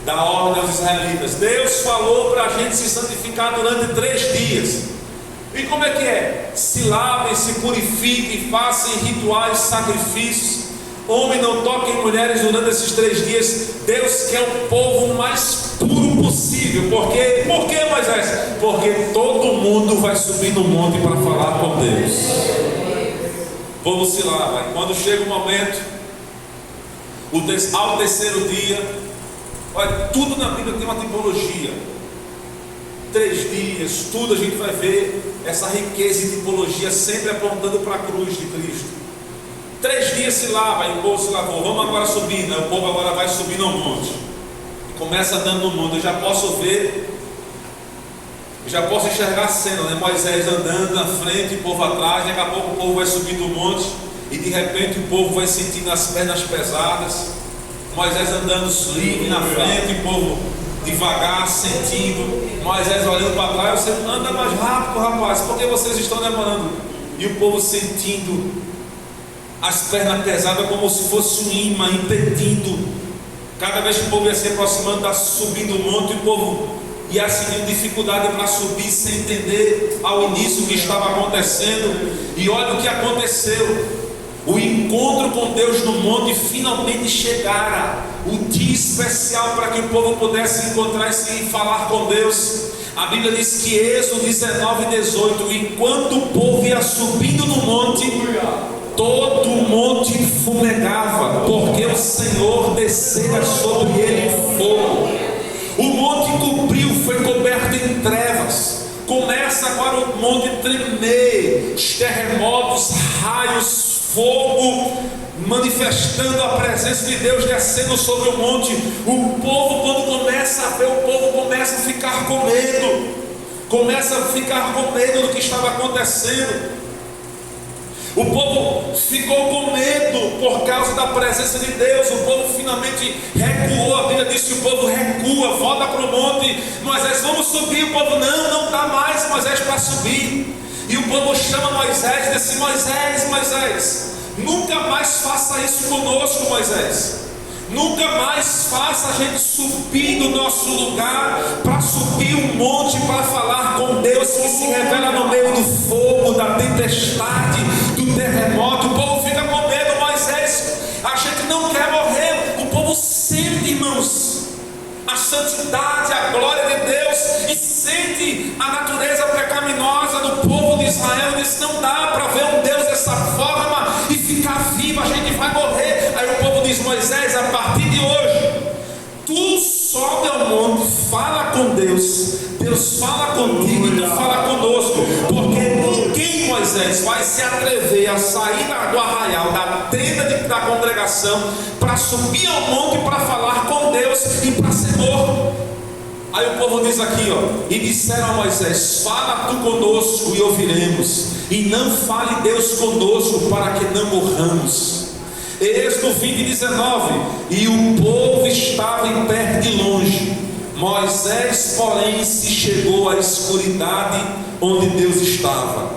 dá ordem aos israelitas. Deus falou para a gente se santificar durante 3 dias. E como é que é? Se lavem, se purifiquem, façam rituais, sacrifícios. Homem não toque em mulheres durante esses 3 dias. Deus quer o povo mais puro possível. Por quê, Moisés? Porque todo mundo vai subir no monte para falar com Deus. O povo se lava. Quando chega o momento, ao terceiro dia, olha, tudo na Bíblia tem uma tipologia. 3 dias, tudo a gente vai ver essa riqueza e tipologia sempre apontando para a cruz de Cristo. 3 dias se lava, e o povo se lavou. Vamos agora subir, né? O povo agora vai subir no monte. E começa andando no monte. Eu já posso ver, já posso enxergar a cena, né? Moisés andando na frente, o povo atrás. Daqui a pouco o povo vai subir do monte, e de repente o povo vai sentindo as pernas pesadas. Moisés andando livre na frente, o povo devagar, sentindo. Moisés olhando para trás: você anda mais rápido, rapaz, por que vocês estão demorando? E o povo sentindo as pernas pesadas, como se fosse um imã impedindo. Cada vez que o povo ia se aproximando, está subindo o monte, o povo ia sentindo dificuldade para subir, sem entender ao início o que estava acontecendo. E olha o que aconteceu. O encontro com Deus no monte finalmente chegara. O dia especial para que o povo pudesse encontrar-se e falar com Deus. A Bíblia diz que Êxodo 19, 18: enquanto o povo ia subindo no monte, todo o monte fumegava, porque o Senhor descera sobre ele em fogo. O monte cobriu, foi coberto em trevas. Começa agora o monte tremer, os terremotos, raios, fogo, manifestando a presença de Deus descendo sobre o monte. O povo, quando começa a ver, o povo começa a ficar com medo, começa a ficar com medo do que estava acontecendo. O povo ficou com medo por causa da presença de Deus. O povo finalmente recuou. A Bíblia diz que o povo recua, volta para o monte. Moisés, vamos subir. O povo, não dá mais, Moisés, para subir. E o povo chama Moisés e diz assim: Moisés, nunca mais faça isso conosco, Moisés. Nunca mais faça a gente subir do nosso lugar para subir um monte para falar com Deus que se revela no meio do fogo, da tempestade, do terremoto. O povo fica com medo. Moisés, a gente não quer morrer. O povo sente, irmãos, a santidade, a glória de Deus, e sente a natureza pecaminosa do povo de Israel. Diz: não dá para ver um Deus dessa forma e ficar vivo, a gente vai morrer. Aí o povo diz: Moisés, a partir de hoje, tu sobe ao monte, fala com Deus, Deus fala contigo e tu fala conosco, porque ninguém, Moisés, vai se atrever a sair do arraial, da tenda da congregação, para subir ao monte para falar com Deus e para ser morto. Aí o povo diz aqui, e disseram a Moisés: fala tu conosco e ouviremos, e não fale Deus conosco para que não morramos. Êxodo 20:19. E o povo estava em pé de longe, Moisés, porém, se chegou à escuridade onde Deus estava.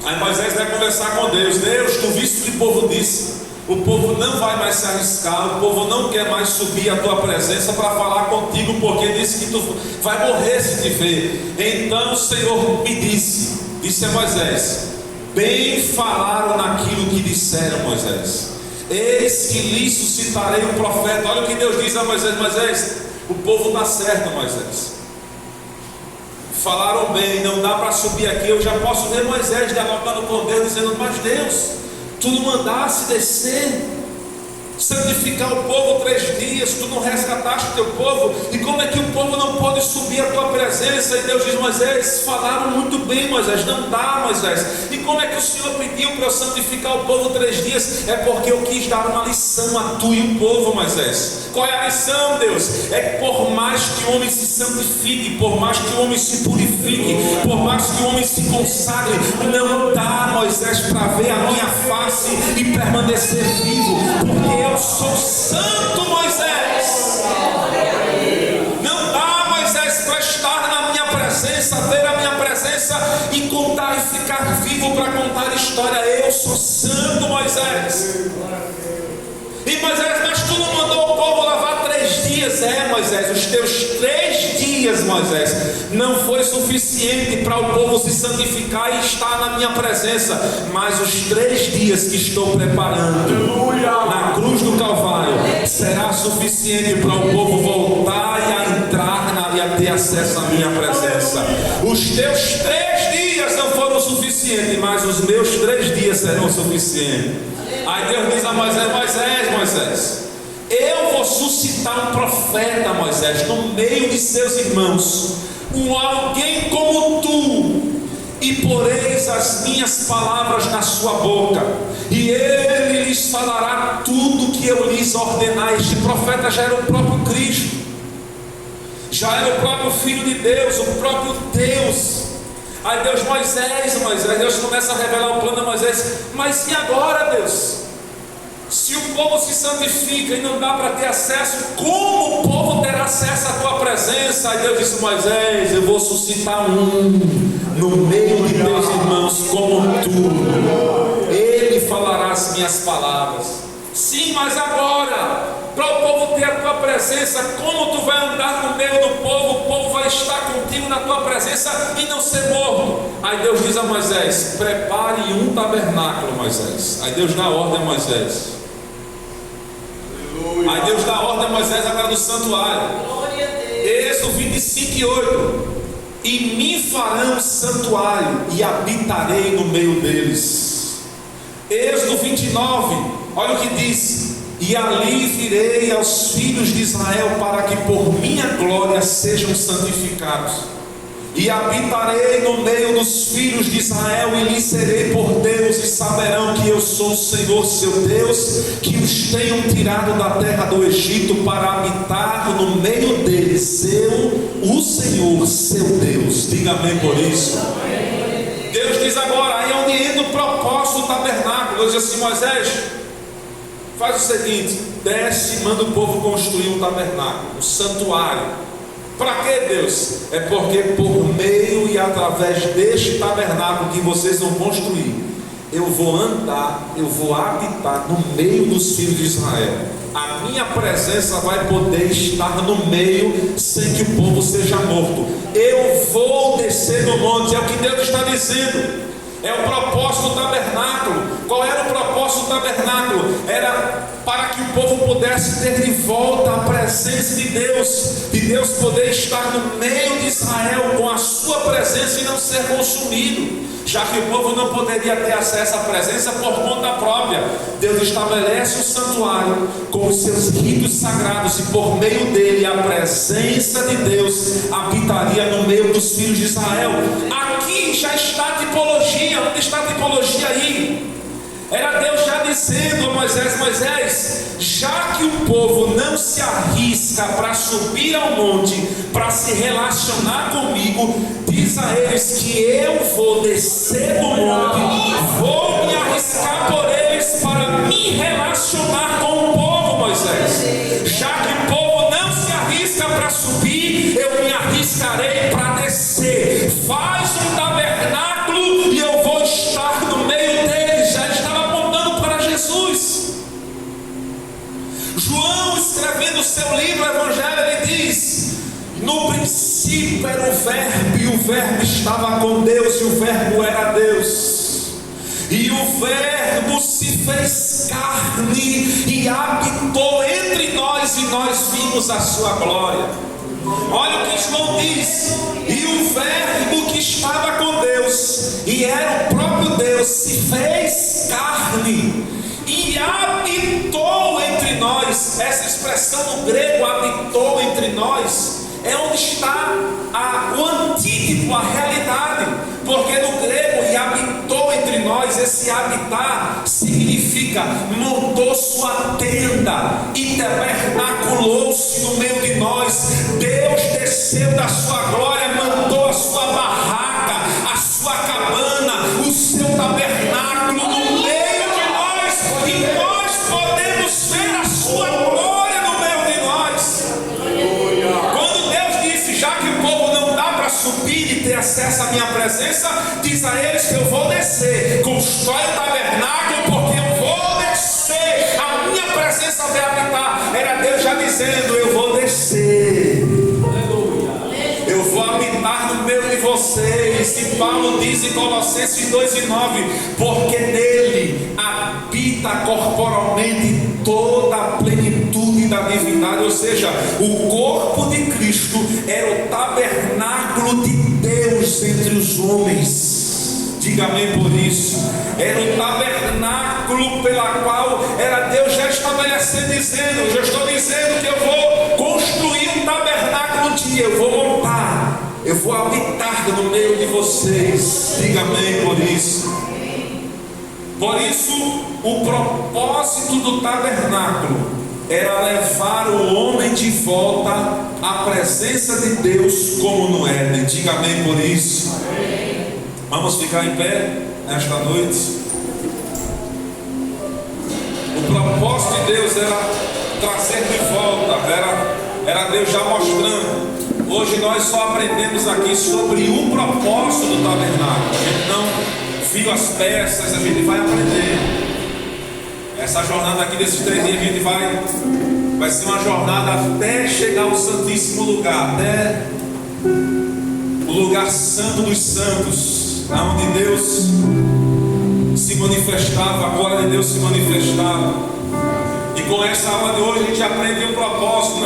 Aí Moisés vai conversar com Deus: Deus, tu viste o que o povo disse? O povo não vai mais se arriscar, o povo não quer mais subir à tua presença para falar contigo, porque disse que tu vai morrer se te ver. Então o Senhor me disse a Moisés: bem falaram naquilo que disseram, Moisés. Eis que lhe suscitarei um profeta. Olha o que Deus diz a Moisés: Moisés, o povo está certo, Moisés. Falaram bem, não dá para subir aqui. Eu já posso ver Moisés dialogando com Deus, dizendo: mas Deus, tu não mandaste descer, santificar o povo 3 dias, tu não resgataste o teu povo, e como é que o povo não pode subir à tua presença? E Deus diz: Moisés, falaram muito bem, Moisés, não dá, Moisés. E como é que o Senhor pediu para eu santificar o povo 3 dias? É porque eu quis dar uma lição a tu e o povo, Moisés. Qual é a lição, Deus? É que por mais que o homem se santifique, por mais que o homem se purifique, por mais que o homem se consagre, não dá, Moisés, para ver a minha face e permanecer vivo, porque eu sou santo, Moisés. Não dá, Moisés, para estar na minha presença, ver a minha presença e contar e ficar vivo para contar a história. Eu sou santo, Moisés. E Moisés, mas tu não mandou o povo lavar 3 dias? É, Moisés, os teus 3 dias, Moisés, não foi suficiente para o povo se santificar e estar na minha presença, mas os 3 dias que estou preparando na cruz do Calvário será suficiente para o povo voltar e a entrar e a ter acesso à minha presença. Os teus 3 dias não foram suficientes, mas os meus 3 dias serão suficientes. Aí Deus diz a Moisés: Moisés, eu vou suscitar um profeta, Moisés, no meio de seus irmãos, alguém como tu, e poreis as minhas palavras na sua boca, e ele lhes falará tudo que eu lhes ordenar. Este profeta já era o próprio Cristo, já era o próprio Filho de Deus, o próprio Deus. Aí Deus: Moisés, Deus começa a revelar o plano a Moisés: mas e agora, Deus? Se o povo se santifica e não dá para ter acesso, como o povo terá acesso à tua presença? Aí Deus disse: Moisés, eu vou suscitar um no meio de teus irmãos como tu, ele falará as minhas palavras. Sim, mas agora, para o povo ter a tua presença, como tu vai andar no meio do povo? O povo vai estar contigo na tua presença e não ser morto. Aí Deus diz a Moisés: prepare um tabernáculo, Moisés. Aí Deus dá ordem a Moisés. Aí Deus dá ordem a Moisés agora do santuário. Êxodo 25:8. E me farão santuário e habitarei no meio deles. Êxodo 29, olha o que diz: e ali virei aos filhos de Israel para que por minha glória sejam santificados, e habitarei no meio dos filhos de Israel, e lhes serei por Deus, e saberão que eu sou o Senhor seu Deus, que os tenho tirado da terra do Egito para habitar no meio deles, eu, o Senhor seu Deus. Diga amém por isso. Deus diz agora, aí é onde entra o propósito do tabernáculo. Deus diz assim: Moisés, faz o seguinte, desce e manda o povo construir um tabernáculo, um santuário. Para que, Deus? É porque por meio e através deste tabernáculo que vocês vão construir, eu vou andar, eu vou habitar no meio dos filhos de Israel. A minha presença vai poder estar no meio sem que o povo seja morto. Eu vou descer no monte, é o que Deus está dizendo. É o propósito do tabernáculo. Qual era o propósito do tabernáculo? Era para que o povo pudesse ter de volta a presença de Deus poder estar no meio de Israel com a sua presença e não ser consumido, já que o povo não poderia ter acesso à presença por conta própria. Deus estabelece o santuário com os seus ritos sagrados, e por meio dele a presença de Deus habitaria no meio dos filhos de Israel. Aqui já está a tipologia. Onde está a tipologia aí? Era Deus já dizendo a Moisés: Moisés, já que o povo não se arrisca para subir ao monte, para se relacionar comigo, diz a eles que eu vou descer do monte, vou me arriscar por eles para me relacionar com o povo, Moisés. Já que o povo não se arrisca para subir, eu me arriscarei para descer. Faz um tabernáculo e eu vou estar no meio deles. Já estava apontando para Jesus. João, escrevendo o seu livro, o Evangelho, ele diz: no princípio era o Verbo, e o Verbo estava com Deus, e o Verbo era Deus, e o Verbo se fez carne e habitou entre nós, e nós vimos a sua glória. Olha o que João diz: e o Verbo que estava com Deus e era o próprio Deus se fez carne e habitou entre nós. Essa expressão no grego, habitou entre nós, é onde está o antítipo, a realidade. Porque no grego, e habitou entre nós, esse habitar significa montou sua tenda e tabernaculou-se no meio de nós. Deus desceu da sua glória, mandou a sua barraca, a sua cabana, o seu tabernáculo no meio de nós, e nós podemos ver a sua glória no meio de nós. Quando Deus disse: já que o povo não dá para subir e ter acesso à minha presença, diz a eles que eu vou descer. Constrói o tabernáculo, porque eu vou descer, a minha presença vai habitar. Era Deus já dizendo: eu vou descer, eu vou habitar no meio de vocês. E Paulo diz em Colossenses 2:9: porque nele habita corporalmente toda a plenitude da divindade. Ou seja, o corpo de Cristo era o tabernáculo de Deus entre os homens. Diga amém por isso. Era o tabernáculo pela qual era Deus já estabelecendo, dizendo: eu já estou dizendo que eu vou construir um tabernáculo um dia, eu vou montar, eu vou habitar no meio de vocês. Diga amém por isso. Por isso, o propósito do tabernáculo era levar o homem de volta à presença de Deus como no Éden. Diga amém por isso. Vamos ficar em pé nesta noite. O propósito de Deus era trazer de volta, era Deus já mostrando. Hoje nós só aprendemos aqui sobre o propósito do tabernáculo. A gente não viu as peças, a gente vai aprender. Essa jornada aqui desses 3 dias a gente vai ser uma jornada até chegar ao Santíssimo Lugar, até o lugar santo dos santos, onde Deus se manifestava, a glória de Deus se manifestava. E com essa aula de hoje a gente aprende um propósito,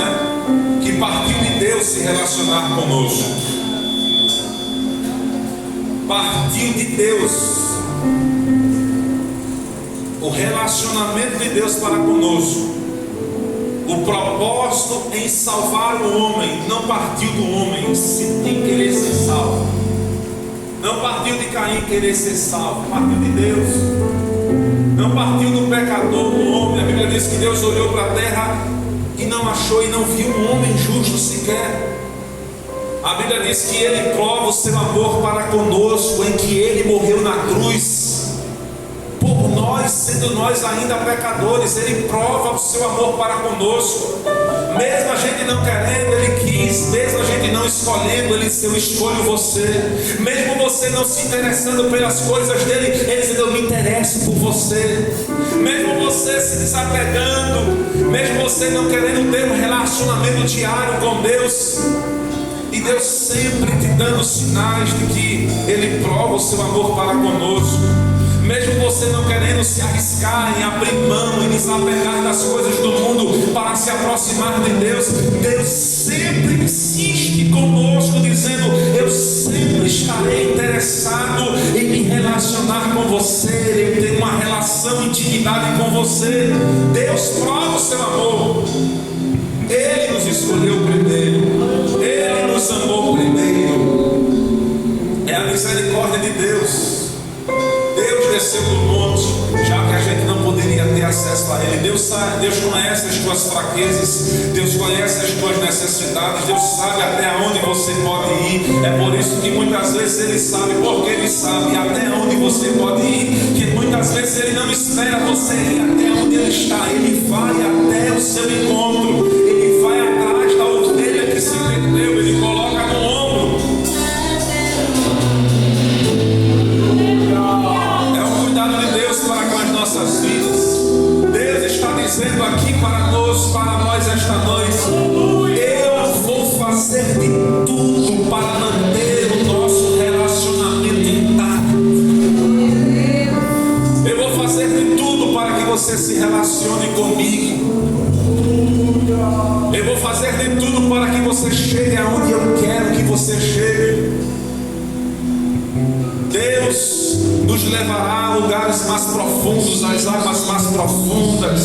que partiu de Deus se relacionar conosco. Partiu de Deus. O relacionamento de Deus para conosco. O propósito em salvar o homem não partiu do homem em querer ser salvo. Não partiu de Caim querer ser salvo, partiu de Deus. Não partiu do pecador, do homem. A Bíblia diz que Deus olhou para a terra e não achou e não viu um homem justo sequer. A Bíblia diz que Ele prova o seu amor para conosco, em que Ele morreu na cruz por nós, sendo nós ainda pecadores. Ele prova o seu amor para conosco, mesmo a gente não querendo, Ele quis. Mesmo a gente não escolhendo, Ele disse: eu escolho você. Mesmo você não se interessando pelas coisas dele, Ele disse: eu me interesso por você. Mesmo você se desapegando, mesmo você não querendo ter um relacionamento diário com Deus, e Deus sempre te dando sinais de que Ele prova o seu amor para conosco. Mesmo você não querendo se arriscar em abrir mão e desapegar das coisas do mundo para se aproximar de Deus, Deus sempre insiste conosco, dizendo: eu sempre estarei interessado em me relacionar com você, em ter uma relação, intimidade com você. Deus prova o seu amor. Ele nos escolheu primeiro, Ele nos amou primeiro. É a misericórdia de Deus. Deus desceu do monte, já que a gente não poderia ter acesso a Ele. Deus conhece as tuas fraquezas, Deus conhece as tuas necessidades, Deus sabe até onde você pode ir. É por isso que muitas vezes Ele sabe, porque Ele sabe até onde você pode ir, que muitas vezes Ele não espera você ir até onde Ele está. Ele vai até o seu encontro, Ele vai atrás da ovelha que se perdeu, Ele coloca no ombro. Nossas vidas. Deus está dizendo aqui para nós esta noite: eu vou fazer de tudo para manter o nosso relacionamento intacto. Eu vou fazer de tudo para que você se relacione comigo. Eu vou fazer de tudo para que você chegue aonde eu quero que você chegue. Deus nos levará a lugares mais profundos, às águas mais profundas.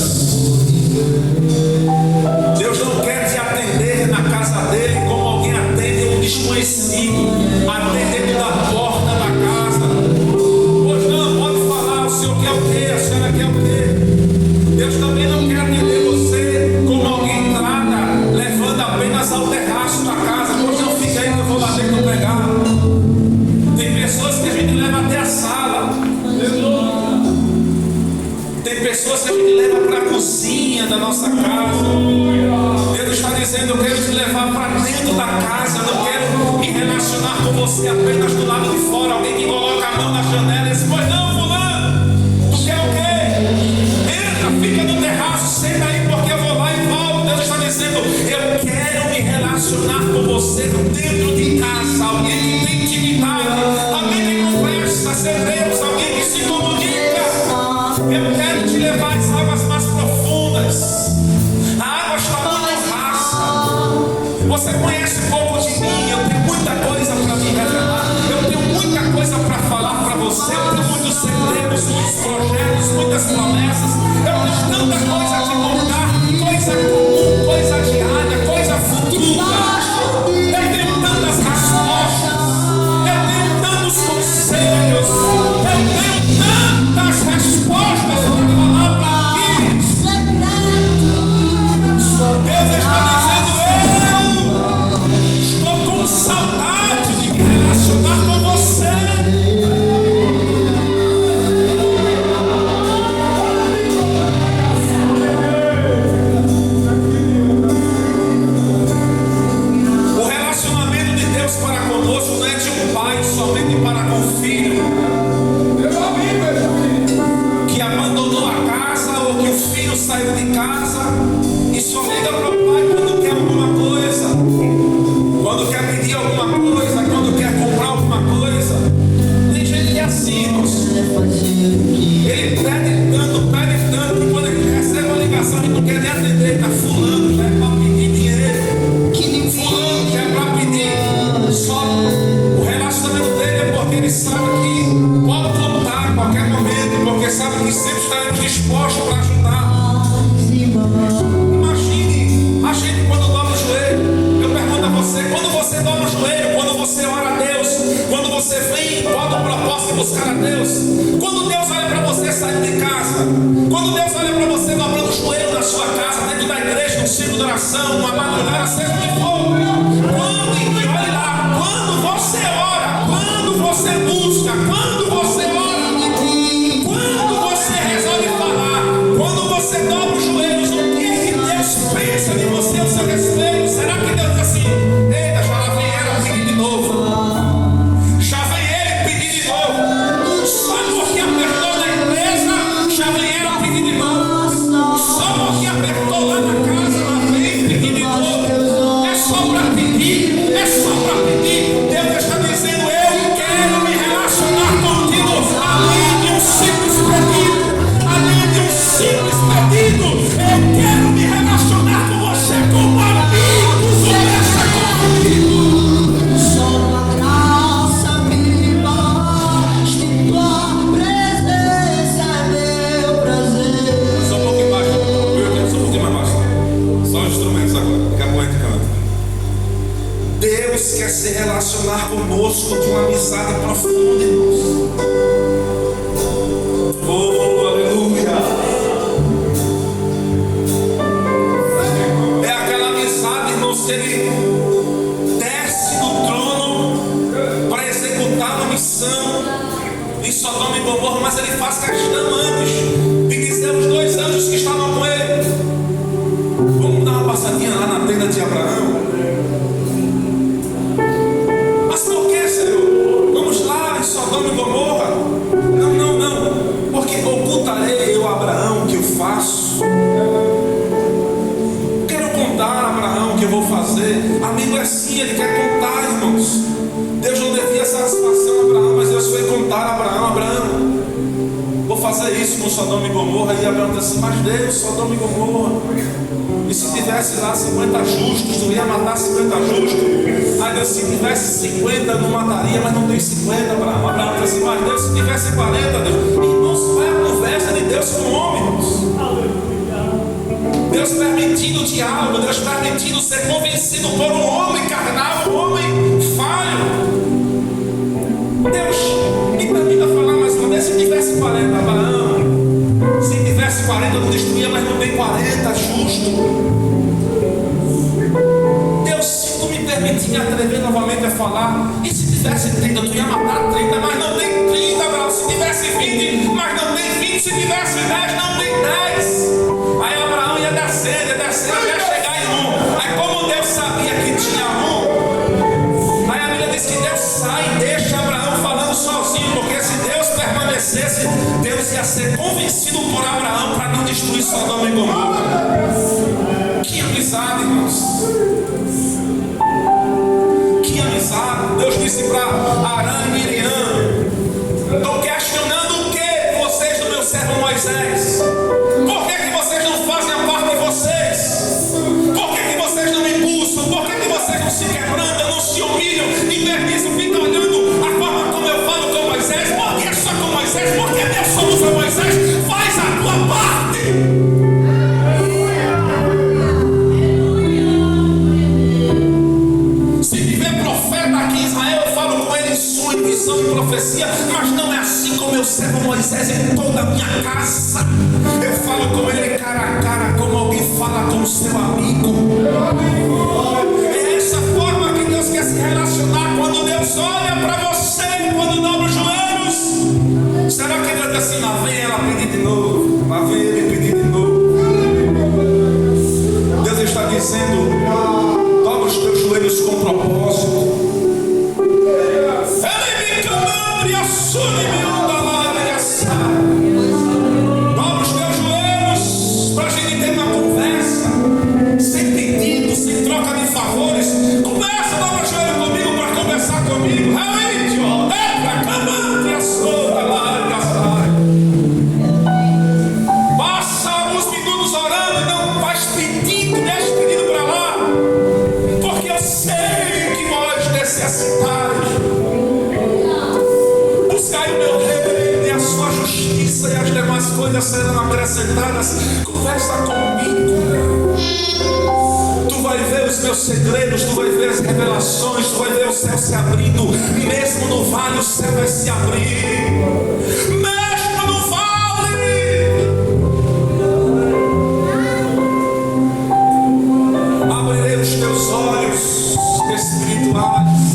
Deus não quer te atender na casa dele como alguém atende um desconhecido, atendendo da porta da casa. Pois não, pode falar: o senhor quer o quê? A senhora quer o quê? Deus também não quer atender você como alguém trata, levando apenas ao terraço da casa. Pois não, fica aí que eu vou lá dentro pegar. Tem pessoas que a gente leva até a sala. Tem pessoas que a gente leva para a cozinha da nossa casa. Deus está dizendo: eu quero te levar para dentro da casa. Eu não quero me relacionar com você apenas do lado de fora. Alguém que coloca a mão na janela e diz: pois não, fulano, tu quer o quê? Entra, fica no terraço, senta aí porque eu vou lá e volto. Deus está dizendo: eu quero me relacionar com você dentro de casa. Alguém que tem intimidade, alguém que conversa, ser Deus, alguém que se comunica. Eu quero te levar às águas mais profundas. A água está muito rasa. Você conhece um pouco de mim. Eu tenho muita coisa para me revelar. Eu tenho muita coisa para falar para você. Eu tenho muitos segredos, muitos projetos, muitas promessas. Eu tenho tanta coisa a te contar. Coisa comum, coisa diária, coisa futura. Eu tenho tantas respostas. Eu tenho tantos conselhos. Eu tenho tantas respostas para falar para ti. Deus está dizendo: eu estou com saudade de me relacionar com você. O relacionamento de Deus para conosco não é de um pai somente para com o filho, que abandonou a casa, ou que o filho saiu de casa e só liga para o pai quando quer alguma coisa, quando quer pedir alguma coisa, quando quer comprar alguma coisa. Tem gente que é assim, irmãos. Ele pede tanto, e quando ele recebe uma ligação, ele não quer nem atender. Está fulano, já é para pedir dinheiro, fulano já é para pedir. Só o relacionamento dele é porque ele sabe que pode voltar a qualquer momento, porque sabe que sempre estaremos dispostos para ajudar. Imagine a gente quando dobra o joelho. Eu pergunto a você: quando você dobra o joelho, quando você ora a Deus, quando você vem e bota um propósito de buscar a Deus, quando Deus olha para você saindo de casa, quando Deus olha para você dobrando o joelho na sua casa, dentro da igreja, no círculo de oração, numa madrugada, seja o que for, quando e olhe lá, você busca, quando você ora, quando você resolve falar, quando você dobra os joelhos, o que é que Deus pensa de você ao seu respeito? Será que Deus diz assim: eita, já lá vem ela pedir de novo, já vem ele pedir de novo, só porque apertou na empresa, já vem ela pedir de novo, só porque apertou lá na casa, ela vem pedir de novo, é só para pedir, é só para pedir. Deus está dizendo: eu quero me relacionar contigo, além de um simples pedido, além de um simples pedido, eu quero me relacionar com você como amigo, conversa comigo. Só tua graça me basta, tua presença é meu prazer. Só um pouquinho baixo, eu quero só um pouquinho mais baixo. Só os instrumentos agora, daqui a pouco a gente canta. Deus quer se relacionar conosco de uma amizade profunda, irmãos. Oh, aleluia! É aquela amizade, irmãos, que ele desce do trono para executar uma missão em Sodoma e Gomorra, mas ele faz questão antes de dizer aos 2 anjos que estavam com ele: vamos dar uma passadinha lá na tenda de Abraão. Mas por que, Senhor? Vamos lá em Sodoma e Gomorra? Não, não, não. Porque ocultarei eu a Abraão o que eu faço. Quero contar a Abraão o que eu vou fazer. Amigo é assim, ele quer contar, irmãos. Deus não devia satisfação a Abraão, mas Deus foi contar a Abraão: Abraão, vou fazer isso com Sodoma e Gomorra. E Abraão disse assim: mas Deus, Sodoma e Gomorra, e se tivesse lá 50 justos, tu ia matar 50 justos? Aí Deus: se tivesse 50, não mataria, mas não tem 50, Abraão. Abraão disse assim: mas Deus, se tivesse 40, Deus. Irmãos, qual é a conversa de Deus com o homem, irmãos? Deus permitindo o diálogo, Deus permitindo ser convencido por um homem carnal, um homem falho. Deus me permita falar mais uma vez: se tivesse 40, Abraão, se tivesse 40 eu não destruía, mas não tem 40 justo. Deus, se tu me permitir me atrever novamente a falar, e se tivesse 30, tu ia matar 30, mas não tem 30, Abraão. Se tivesse 20, mas não tem 20, se tivesse 10, não tem 10. Aí Abraão ia descendo, ia chegar em 1. Aí como Deus sabia que tinha 1, aí a Bíblia diz que Deus sai e deixa Abraão falando sozinho, porque se Deus permanecesse, Deus ia ser convencido por Abraão para não destruir Sodoma e Gomorra. Que amizade, irmãos! Que amizade! Deus disse para Arã e Miriam: estou questionando o que vocês do meu servo Moisés? Por que vocês não fazem a parte de vocês? Por que vocês não me buscam? Por que vocês não se quebrantam, não se humilham, infernizam, ficam olhando a forma como eu falo com Moisés? Por que só com Moisés? Porque Deus só usa Moisés. Faz a tua parte. Se tiver profeta aqui em Israel, eu falo com ele em sonho, visão e profecia, mas não é assim com meu servo Moisés em toda a minha casa. Eu falo com ele cara a cara, como alguém fala com o seu amigo. É essa forma que Deus quer se relacionar. Quando Deus olha para você, quando dobra os joelhos, será que Deus diz assim: lá vem ela pedir de novo, lá vem ele pedir de novo? Deus está dizendo: dobra os teus joelhos com propósito. Ele me clamando e assume me onda lá e assar. Dobra os teus joelhos para a gente ter uma conversa, sem pedido, sem troca de favores. Começa a dobrar o joelho comigo para conversar comigo. Realmente, ó, entra clamando e assume lá e assar. Passa alguns minutos orando e não faz pedido, deixa o pedido para lá, porque eu sei que vós necessitais. Buscai o meu reino e a sua justiça, e as demais coisas serão acrescentadas. Conversa comigo. Tu vai ver os meus segredos, tu vai ver as revelações, tu vai ver o céu se abrindo. Mesmo no vale o céu vai se abrir. Mesmo no vale. Abrirei os teus olhos espirituais.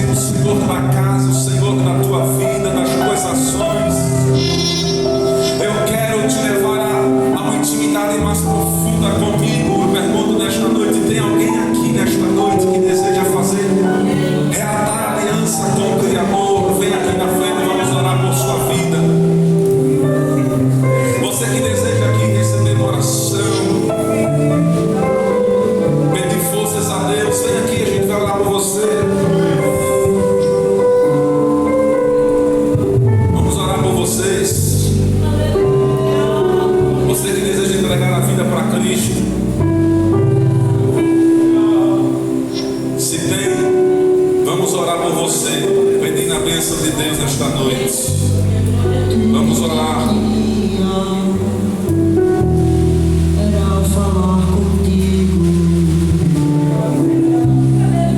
ser o Senhor da casa, o Senhor da tua vida, das tuas ações. Eu quero te levar a uma intimidade mais profunda comigo. Eu pergunto nesta noite: tem alguém aqui nesta noite que deseja fazer, reatar aliança com o Criador? Vem aqui na frente, vamos orar por sua vida. Você que deseja aqui receber uma oração, pedir forças a Deus, vem aqui, a gente vai orar por você. Vamos orar por vocês. Você que deseja entregar a vida para Cristo, se tem, vamos orar por você, pedindo a bênção de Deus nesta noite. Vamos orar. Era falar contigo,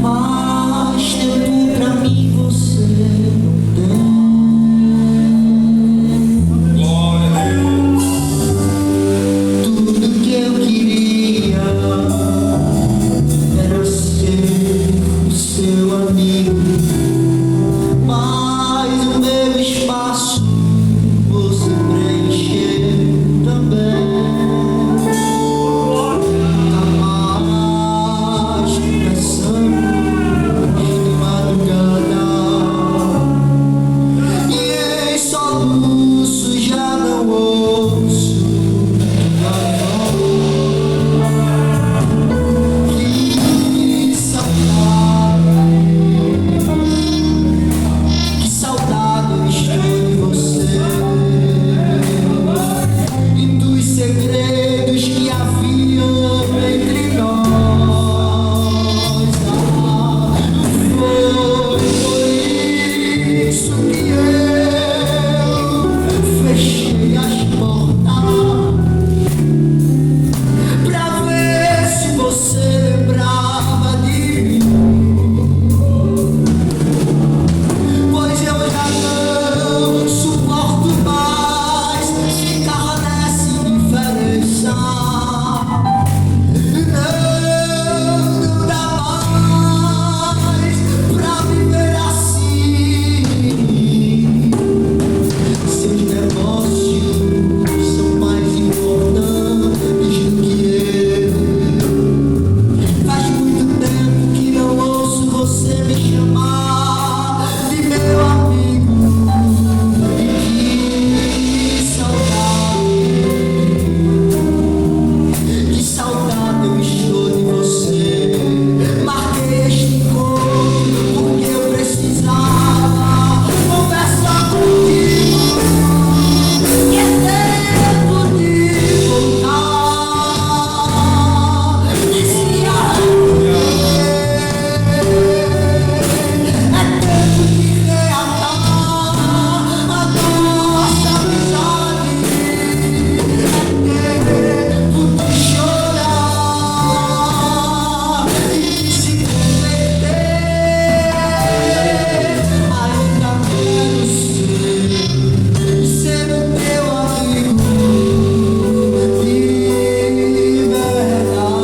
mas tempo pra mim você não tem. Glória a Deus. Tudo que eu queria era ser o seu amigo, mas o meu espaço você preencheu também. Tá mais pensando de madrugada, e em soluço já não ouço tua voz. Que saudade eu estou de você e dos segredos que haviam entre nós. Foi por isso que eu fechei as portas, pra ver se você lembrava de mim. Pois eu já não suporto mais ficar nessa indiferença. Não dá mais pra viver assim. Seus negócios são mais importantes do que eu. Faz muito tempo que não ouço você me chamar de meu amigo. E que saudade eu estou de você. Marquei este encontro porque eu precisava conversar contigo. E é tempo de voltar, de se arrepender. É tempo de reatar a nossa amizade. É tempo de chorar e de se converter. Ainda quero ser o teu amigo de verdade.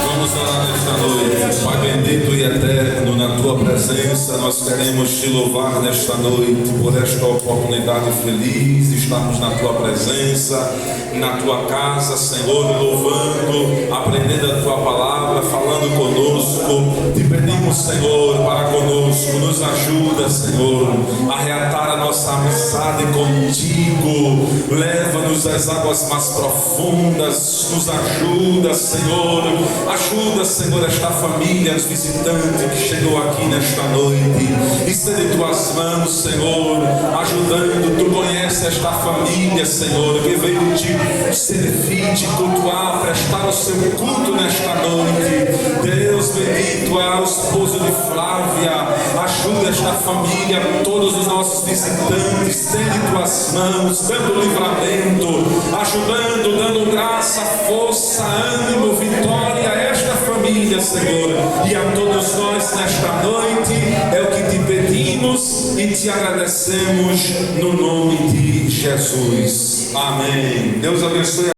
Vamos orar nesta noite. Pai bendito e eterno, na tua presença nós queremos te louvar nesta noite por esta oportunidade feliz de estarmos na tua presença, na tua casa, Senhor, louvando, aprendendo a tua palavra, falando conosco. Te pedimos, Senhor, para conosco, nos ajuda, Senhor, a reatar a nossa amizade contigo. Leva-nos às águas mais profundas, nos ajuda, Senhor. Ajuda, Senhor, esta família, os visitantes que chegou aqui nesta noite. Estende tuas mãos, Senhor, ajudando. Tu conheces esta família, Senhor, que veio te servir, te cultuar, prestar o seu culto nesta noite. Deus bendito, ao esposo de Flávia, ajuda esta família, todos os nossos visitantes. Estende tuas mãos, dando livramento, ajudando, dando graça, força, ânimo, vitória a esta família. família, Senhor, e a todos nós nesta noite, é o que te pedimos e te agradecemos no nome de Jesus. Amém. Deus abençoe.